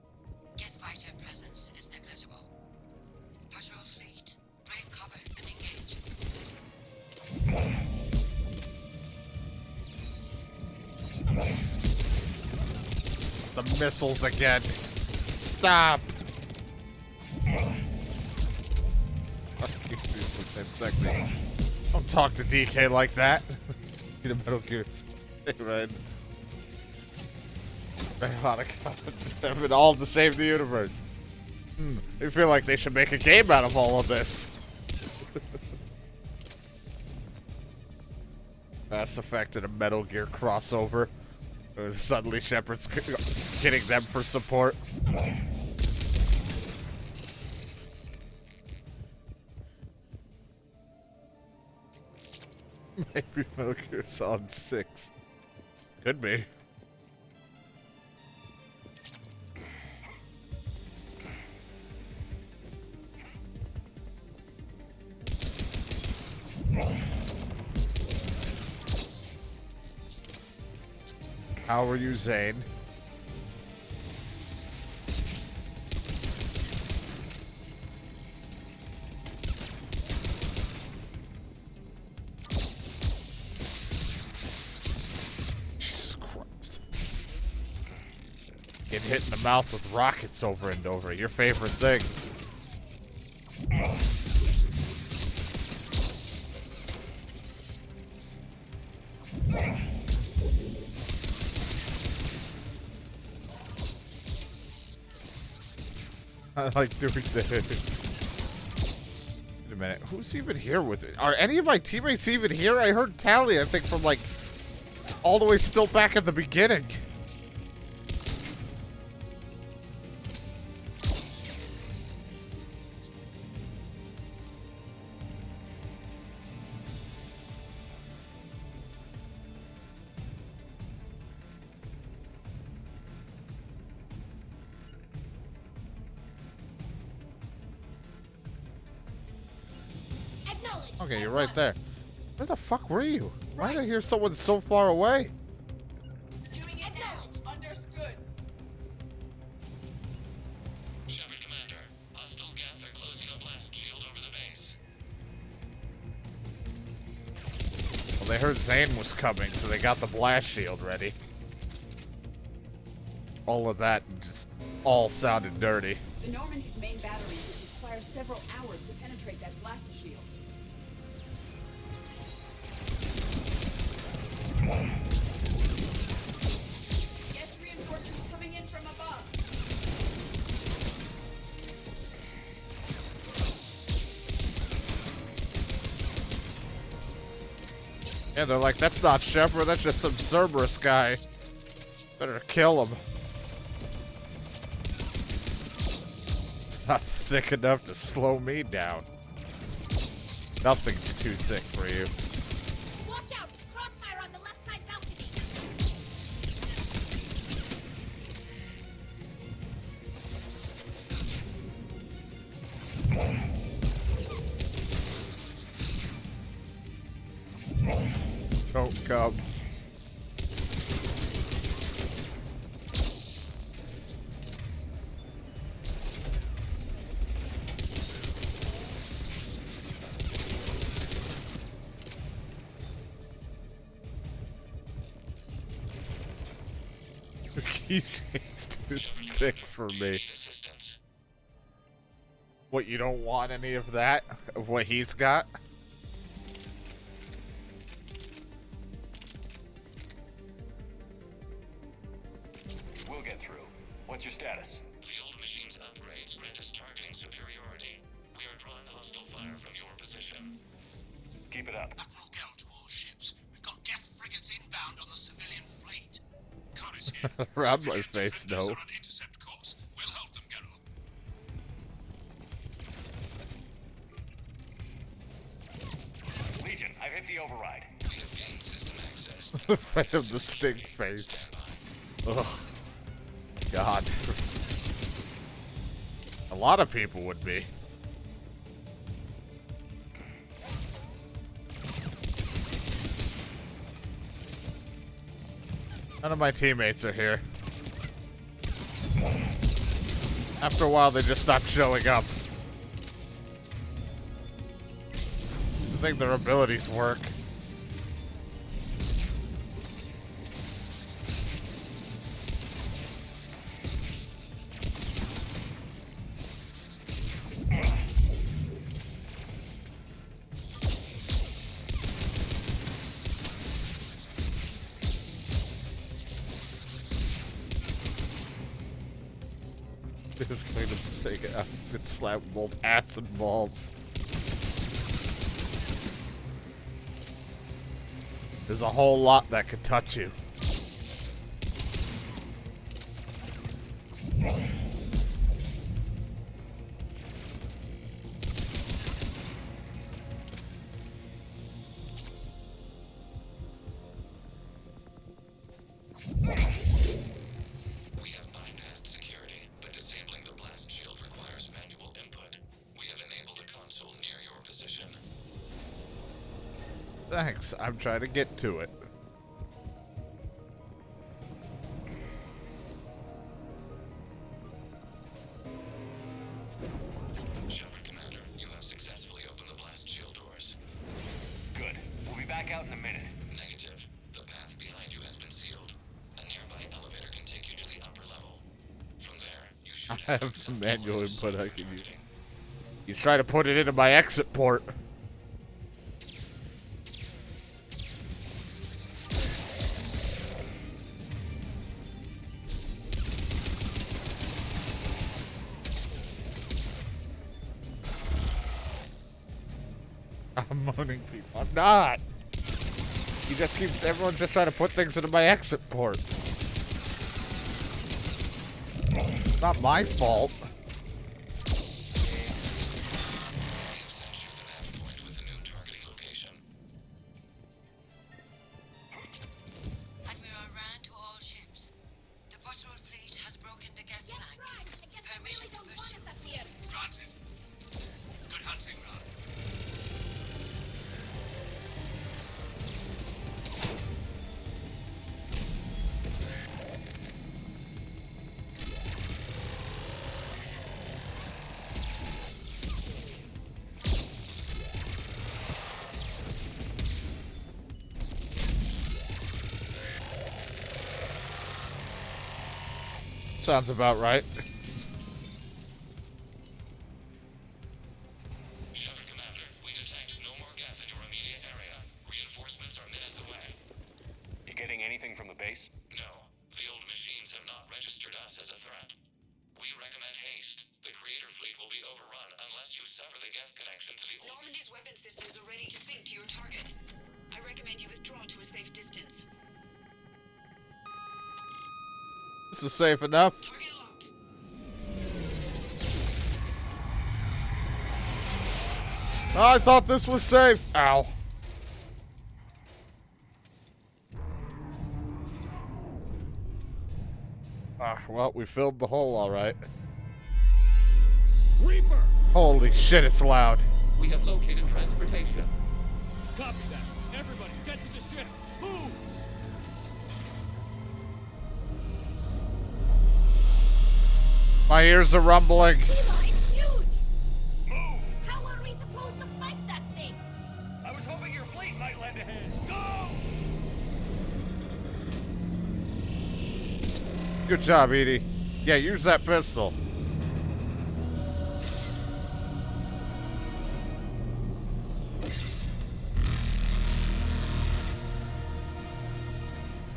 Geth fighter presence is negligible. Patrol fleet, break cover and engage. The missiles again. Stop. I'm sexy. Don't talk to DK like that. Need a Metal Gear. Hey, man. Have it all to save the universe. I feel like they should make a game out of all of this. Mass Effect and a Metal Gear crossover. Suddenly Shepard's getting them for support. Maybe Metal Gear Solid 6. Could be. How are you, Zane? Jesus Christ. Get hit in the mouth with rockets over and over. Your favorite thing. I like doing that. Wait a minute. Who's even here with it? Are any of my teammates even here? I heard Tally, I think, from like all the way still back at the beginning. Okay, you're right there. Where the fuck were you? Why did I hear someone so far away? Doing it now. Understood. Shepard Commander, hostile Geth are closing a blast shield over the base. Well, they heard Zane was coming, so they got the blast shield ready. All of that just all sounded dirty. The Normandy's main battery would require several hours to penetrate that blast shield. Yes, reinforcements coming in from above. Yeah, they're like, that's not Shepard, that's just some Cerberus guy. Better kill him. It's not thick enough to slow me down. Nothing's too thick for you. Watch out! Crossfire on the left side balcony! Don't come. The keychain's too thick for me. What, you don't want any of that? Of what he's got? We'll get through. What's your status? Field machines upgrades grant us targeting superiority. We are drawing hostile fire from your position. Keep it up. Admiral Gell to all ships. We've got Geth frigates inbound on the civilian fleet. Connor's here. Around my face, no. On intercept course. We'll help them, Geralt. Legion, I've hit the override. We have gained system access. Right of the stink face. Ugh. God. A lot of people would be. None of my teammates are here. After a while, they just stopped showing up. I think their abilities work. Is going to take it out and slap both ass and balls. There's a whole lot that could touch you. We have bypassed security, but disabling the blast shield requires manual input. We have enabled a console near your position. Thanks, I'm trying to get to it. Shepard Commander, you have successfully opened the blast shield doors. Good. We'll be back out in a minute. Negative. The path behind you has been sealed. A nearby elevator can take you to the upper level. From there, you should I have some manual input I can use. You try to put it into my exit port. I'm moaning people. I'm not. You just keep, everyone's just trying to put things into my exit port. It's not my fault. Admiral Rand to all ships. The patrol fleet has broken the gas line. Permission to pursue. Granted. Good hunting, Rod. Sounds about right. Shepard Commander, we detect no more geth in your immediate area. Reinforcements are minutes away. You getting anything from the base? No, the old machines have not registered us as a threat. We recommend haste. The Creator fleet will be overrun unless you sever the geth connection to the old... Normandy's weapon systems are ready to sync to your target. I recommend you withdraw to a safe distance. This is safe enough. Target locked. Oh, I thought this was safe. Ow. Well, we filled the hole all right. Reaper! Holy shit, it's loud. We have located transportation. Copy that. Everybody, get to the ship. Move! My ears are rumbling. Levi, it's huge! Move! How are we supposed to fight that thing? I was hoping your fleet might lend a hand. Go! Good job, Edie. Yeah, use that pistol.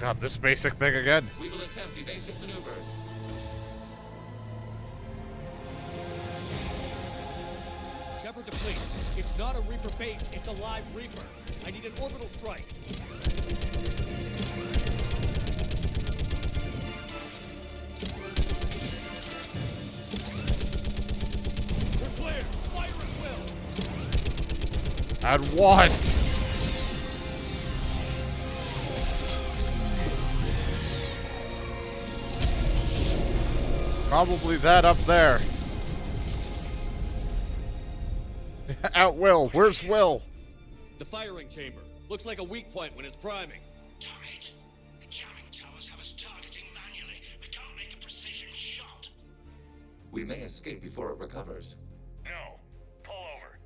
God, this basic thing again. We will attempt evasive maneuvers. Shepard to fleet. It's not a Reaper base, it's a live Reaper. I need an orbital strike. We're clear. Fire at will. At what? Probably that up there. At Will. Where's Will? The firing chamber. Looks like a weak point when it's priming. Damn it. The jamming towers have us targeting manually. We can't make a precision shot. We may escape before it recovers. No. Pull over.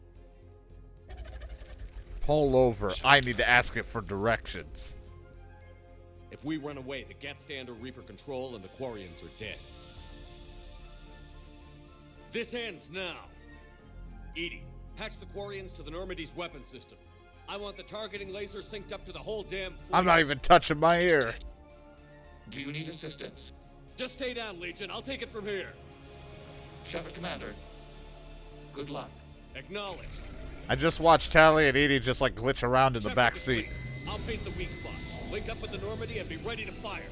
Pull over. I need to ask it for directions. If we run away, the Geth stay under Reaper control and the Quarians are dead. This ends now. Edie, patch the Quarians to the Normandy's weapon system. I want the targeting laser synced up to the whole damn fleet. I'm not even touching my ear. Do you need assistance? Just stay down, Legion. I'll take it from here. Shepard Commander, good luck. Acknowledged. I just watched Tally and Edie just like glitch around in the back seat. I'll paint the weak spot. Link up with the Normandy and be ready to fire.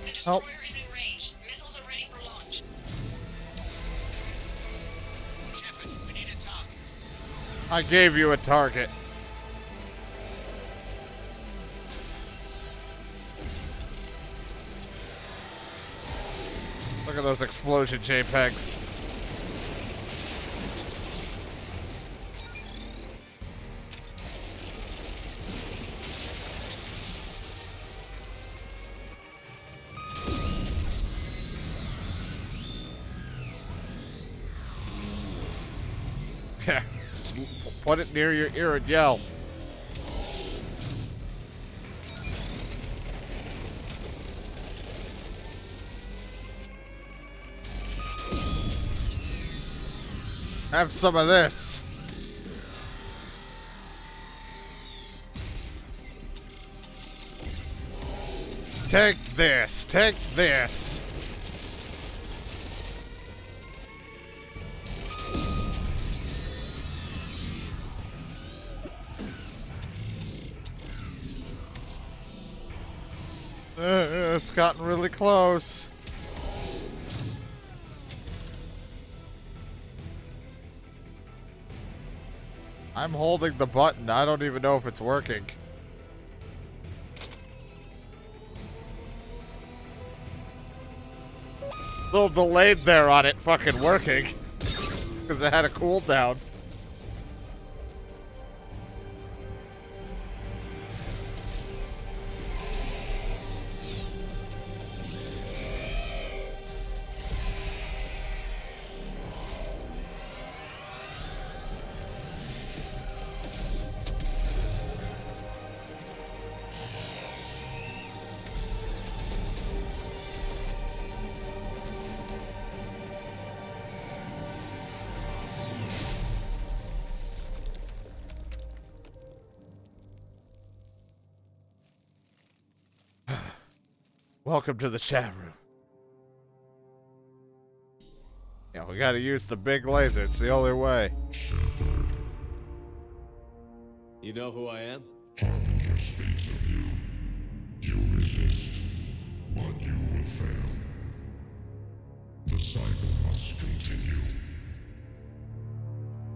The destroyer is in range. Missiles are ready for launch. Shepard, we need a target. I gave you a target. Look at those explosion JPEGs. Yeah, just put it near your ear and yell. Have some of this. Take this. Take this. It's gotten really close. I'm holding the button. I don't even know if it's working. A little delayed there on it fucking working. Because it had a cooldown. Welcome to the chat room. Yeah, we gotta use the big laser. It's the only way. You know who I am? Harbinger speaks of you. You resist, but you will fail. The cycle must continue.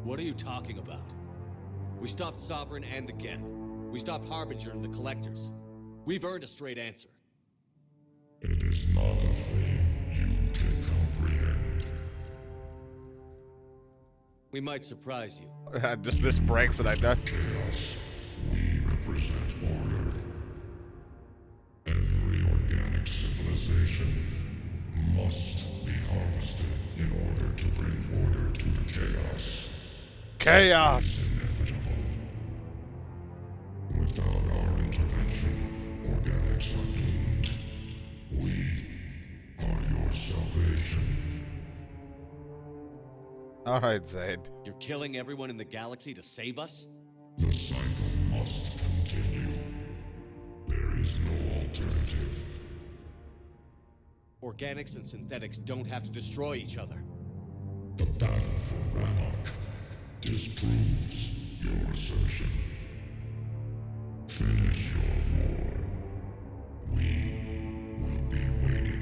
What are you talking about? We stopped Sovereign and the Geth. We stopped Harbinger and the Collectors. We've earned a straight answer. It is not a thing you can comprehend. We might surprise you. Just this breaks and I'm done. Chaos. We represent order. Every organic civilization must be harvested in order to bring order to the chaos. Chaos! Inevitable. Without our intervention, organics are doomed. We are your salvation. Alright, Zayd. You're killing everyone in the galaxy to save us? The cycle must continue. There is no alternative. Organics and synthetics don't have to destroy each other. The battle for Rannoch disproves your assertion. Finish your war. We will be waiting.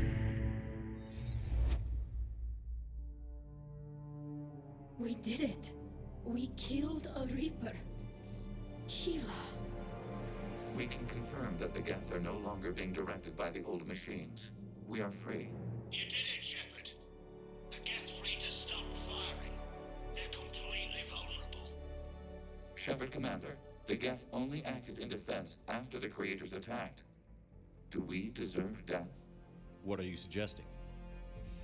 We did it. We killed a Reaper. Kiva. We can confirm that the Geth are no longer being directed by the old machines. We are free. You did it, Shepard. The Geth free to stop firing. They're completely vulnerable. Shepard, Commander, the Geth only acted in defense after the Creators attacked. Do we deserve death? What are you suggesting?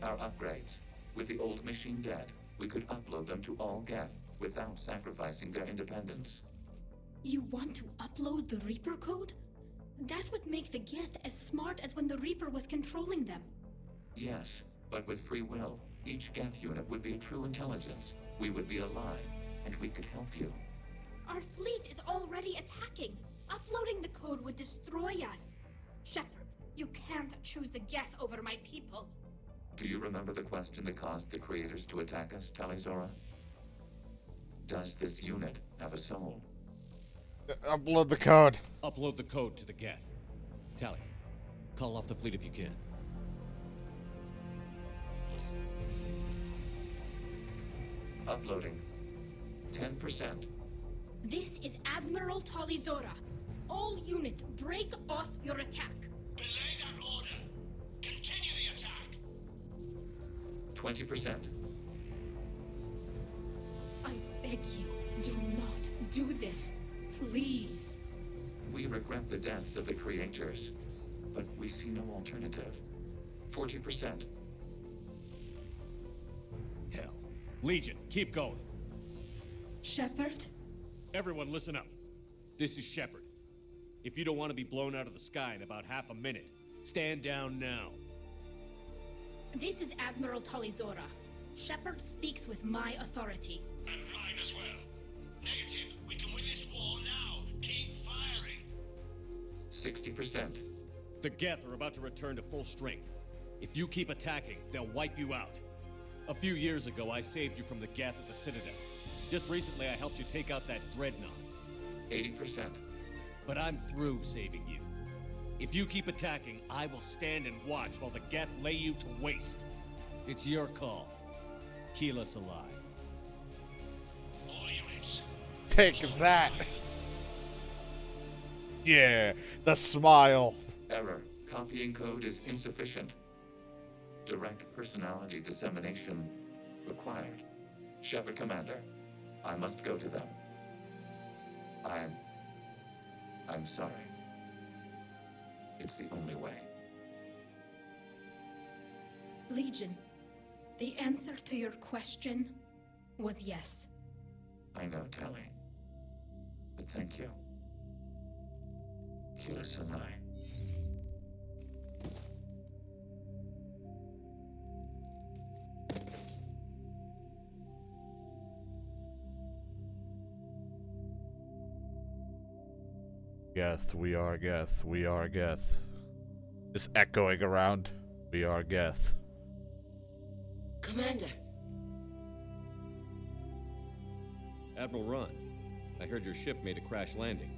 Our upgrades. With the old machine dead, we could upload them to all Geth without sacrificing their independence. You want to upload the Reaper code? That would make the Geth as smart as when the Reaper was controlling them. Yes, but with free will, each Geth unit would be a true intelligence. We would be alive, and we could help you. Our fleet is already attacking. Uploading the code would destroy us. Shepard, you can't choose the Geth over my people. Do you remember the question that caused the Creators to attack us, Talizora? Does this unit have a soul? Upload the code. Upload the code to the Geth. Tally, call off the fleet if you can. Uploading. 10%. This is Admiral Talizora. All units, break off your attack. Belay that order. Continue the attack. 20%. I beg you, do not do this. Please. We regret the deaths of the Creators, but we see no alternative. 40%. Hell. Legion, keep going. Shepard? Everyone listen up. This is Shepard. If you don't want to be blown out of the sky in about half a minute, stand down now. This is Admiral Talizora. Shepard speaks with my authority. And mine as well. Negative. We can win this war now. Keep firing. 60%. The Geth are about to return to full strength. If you keep attacking, they'll wipe you out. A few years ago, I saved you from the Geth at the Citadel. Just recently, I helped you take out that dreadnought. 80%. But I'm through saving you. If you keep attacking, I will stand and watch while the Geth lay you to waste. It's your call. Keep us alive. All units. Take that. Yeah, the smile. Error. Copying code is insufficient. Direct personality dissemination required. Shepard Commander, I must go to them. I'm sorry. It's the only way. Legion, the answer to your question was yes. I know, Tali. But thank you. Keyless and I. Geth, we are Geth, we are Geth. Just echoing around. We are Geth. Commander. Admiral Ron, I heard your ship made a crash landing.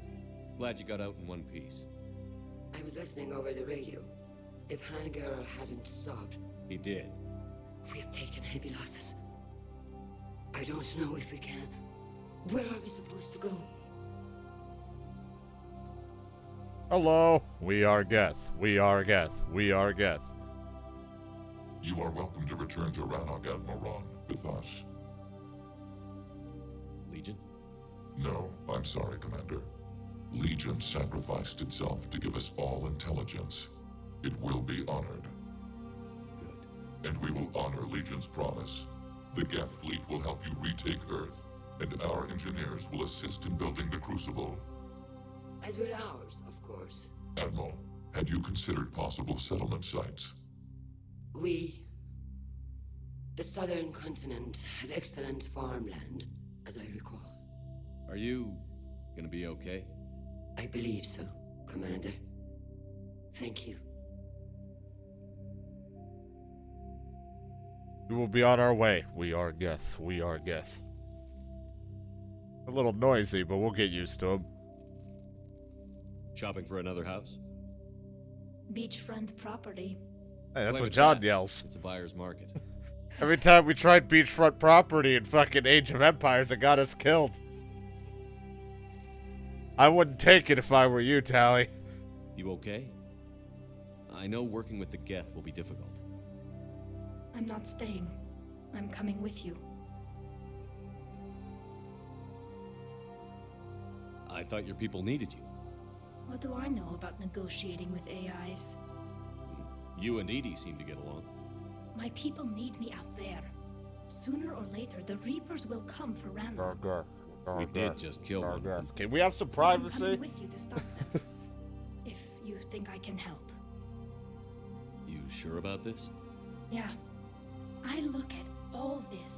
Glad you got out in one piece. I was listening over the radio. If Hangirl hadn't stopped... He did. We have taken heavy losses. I don't know if we can. Where are we supposed to go? Hello. We are Geth. We are Geth. We are Geth. You are welcome to return to Rannoch, Admiral Ron, with us. Legion? No, I'm sorry, Commander. Legion sacrificed itself to give us all intelligence. It will be honored. Good. And we will honor Legion's promise. The Geth fleet will help you retake Earth, and our engineers will assist in building the Crucible. As will ours, of course. Admiral, had you considered possible settlement sites? The southern continent had excellent farmland, as I recall. Are you gonna be okay? I believe so, Commander. Thank you. We will be on our way. We are Geth. We are Geth. A little noisy, but we'll get used to him. Shopping for another house? Beachfront property. Hey, that's Play what with John that. yells. It's a buyer's market. Every time we tried beachfront property in fucking Age of Empires, it got us killed. I wouldn't take it if I were you, Tali. You okay? I know working with the Geth will be difficult. I'm not staying. I'm coming with you. I thought your people needed you. What do I know about negotiating with AIs? You and Edie seem to get along. My people need me out there. Sooner or later, the Reapers will come for Randall. We did just kill one. Can we have some I'm privacy? coming with you to stop them. If you think I can help. You sure about this? Yeah. I look at all this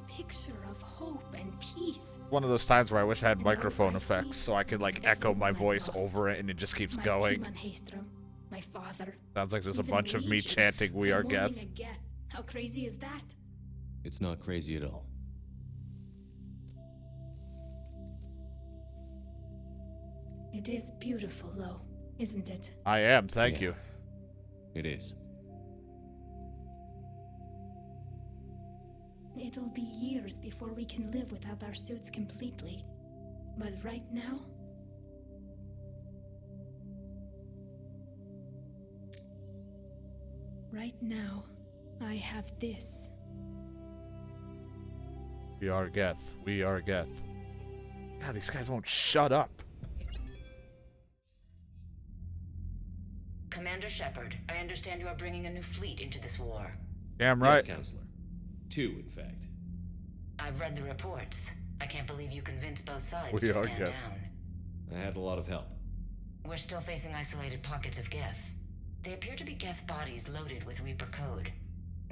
picture of hope and peace. One of those times where I wish I had microphone effects so I could like echo my voice over it and it just keeps going. My father. Sounds like there's a even bunch of me Legion. chanting "We are I'm mourning Geth." a Geth. How crazy is that? It's not crazy at all. It is beautiful, though, isn't it? I am, thank you. It is. It'll be years before we can live without our suits completely. But right now... Right now, I have this. We are Geth. We are Geth. God, these guys won't shut up. Commander Shepard, I understand you are bringing a new fleet into this war. Damn right. Yes, Counselor. 2, in fact. I've read the reports. I can't believe you convinced both sides We to are stand Geth. down. I had a lot of help. We're still facing isolated pockets of Geth. They appear to be Geth bodies loaded with Reaper code.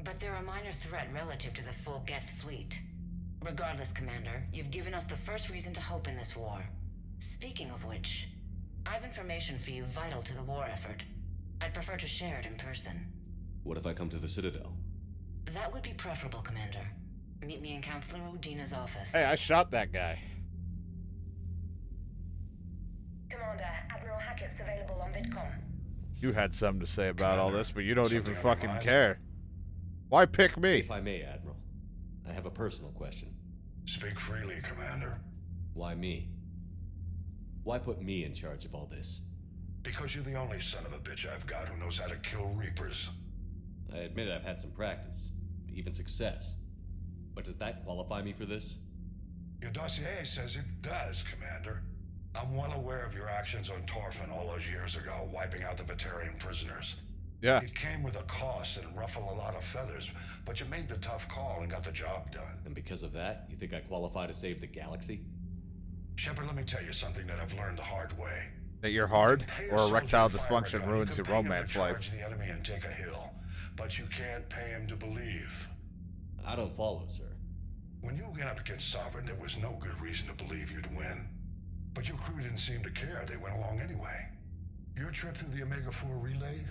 But they're a minor threat relative to the full Geth fleet. Regardless, Commander, you've given us the first reason to hope in this war. Speaking of which, I have information for you vital to the war effort. I'd prefer to share it in person. What if I come to the Citadel? That would be preferable, Commander. Meet me in Counselor Udina's office. Hey, I shot that guy. Commander, Admiral Hackett's available on video. You had something to say about all this, but you don't even fucking care. Why pick me? If I may, Admiral, I have a personal question. Speak freely, Commander. Why me? Why put me in charge of all this? Because you're the only son of a bitch I've got who knows how to kill Reapers. I admit I've had some practice, even success. But does that qualify me for this? Your dossier says it does, Commander. I'm well aware of your actions on Torfin all those years ago, wiping out the Batarian prisoners. Yeah. It came with a cost and ruffled a lot of feathers, but you made the tough call and got the job done. And because of that, you think I qualify to save the galaxy? Shepard, let me tell you something that I've learned the hard way. That you're hard, or erectile dysfunction ruins your romance life. You can pay him to charge the enemy and take a hill, but you can't pay him to believe. I don't follow, sir. When you went up against Sovereign, there was no good reason to believe you'd win. But your crew didn't seem to care. They went along anyway. Your trip through the Omega-4 relay?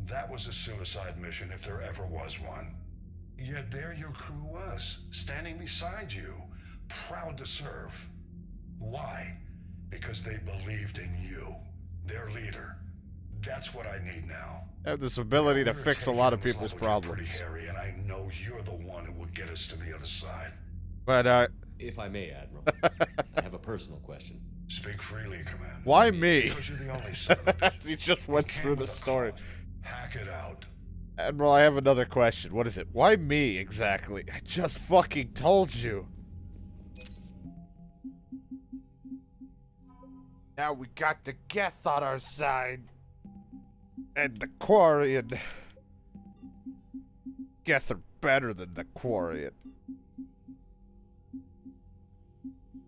That was a suicide mission if there ever was one. Yet there your crew was, standing beside you, proud to serve. Why? Because they believed in you, their leader. That's what I need now. I have this ability to fix a lot of people's problems. Pretty hairy, and I know you're the one who will get us to the other side. But, if I may, Admiral, I have a personal question. Speak freely, Commander. Why me? Because you're the only son of a bitch. He just went through the story. Hack it out. Admiral, I have another question. What is it? Why me, exactly? I just fucking told you. Now we got the Geth on our side. And the Quarian. Geth are better than the Quarian.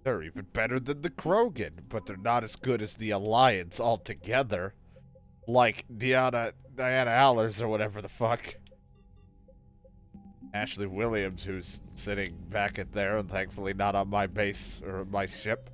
They're even better than the Krogan, but they're not as good as the Alliance altogether. Like Diana Allers or whatever the fuck. Ashley Williams, who's sitting back at there and thankfully not on my base or my ship.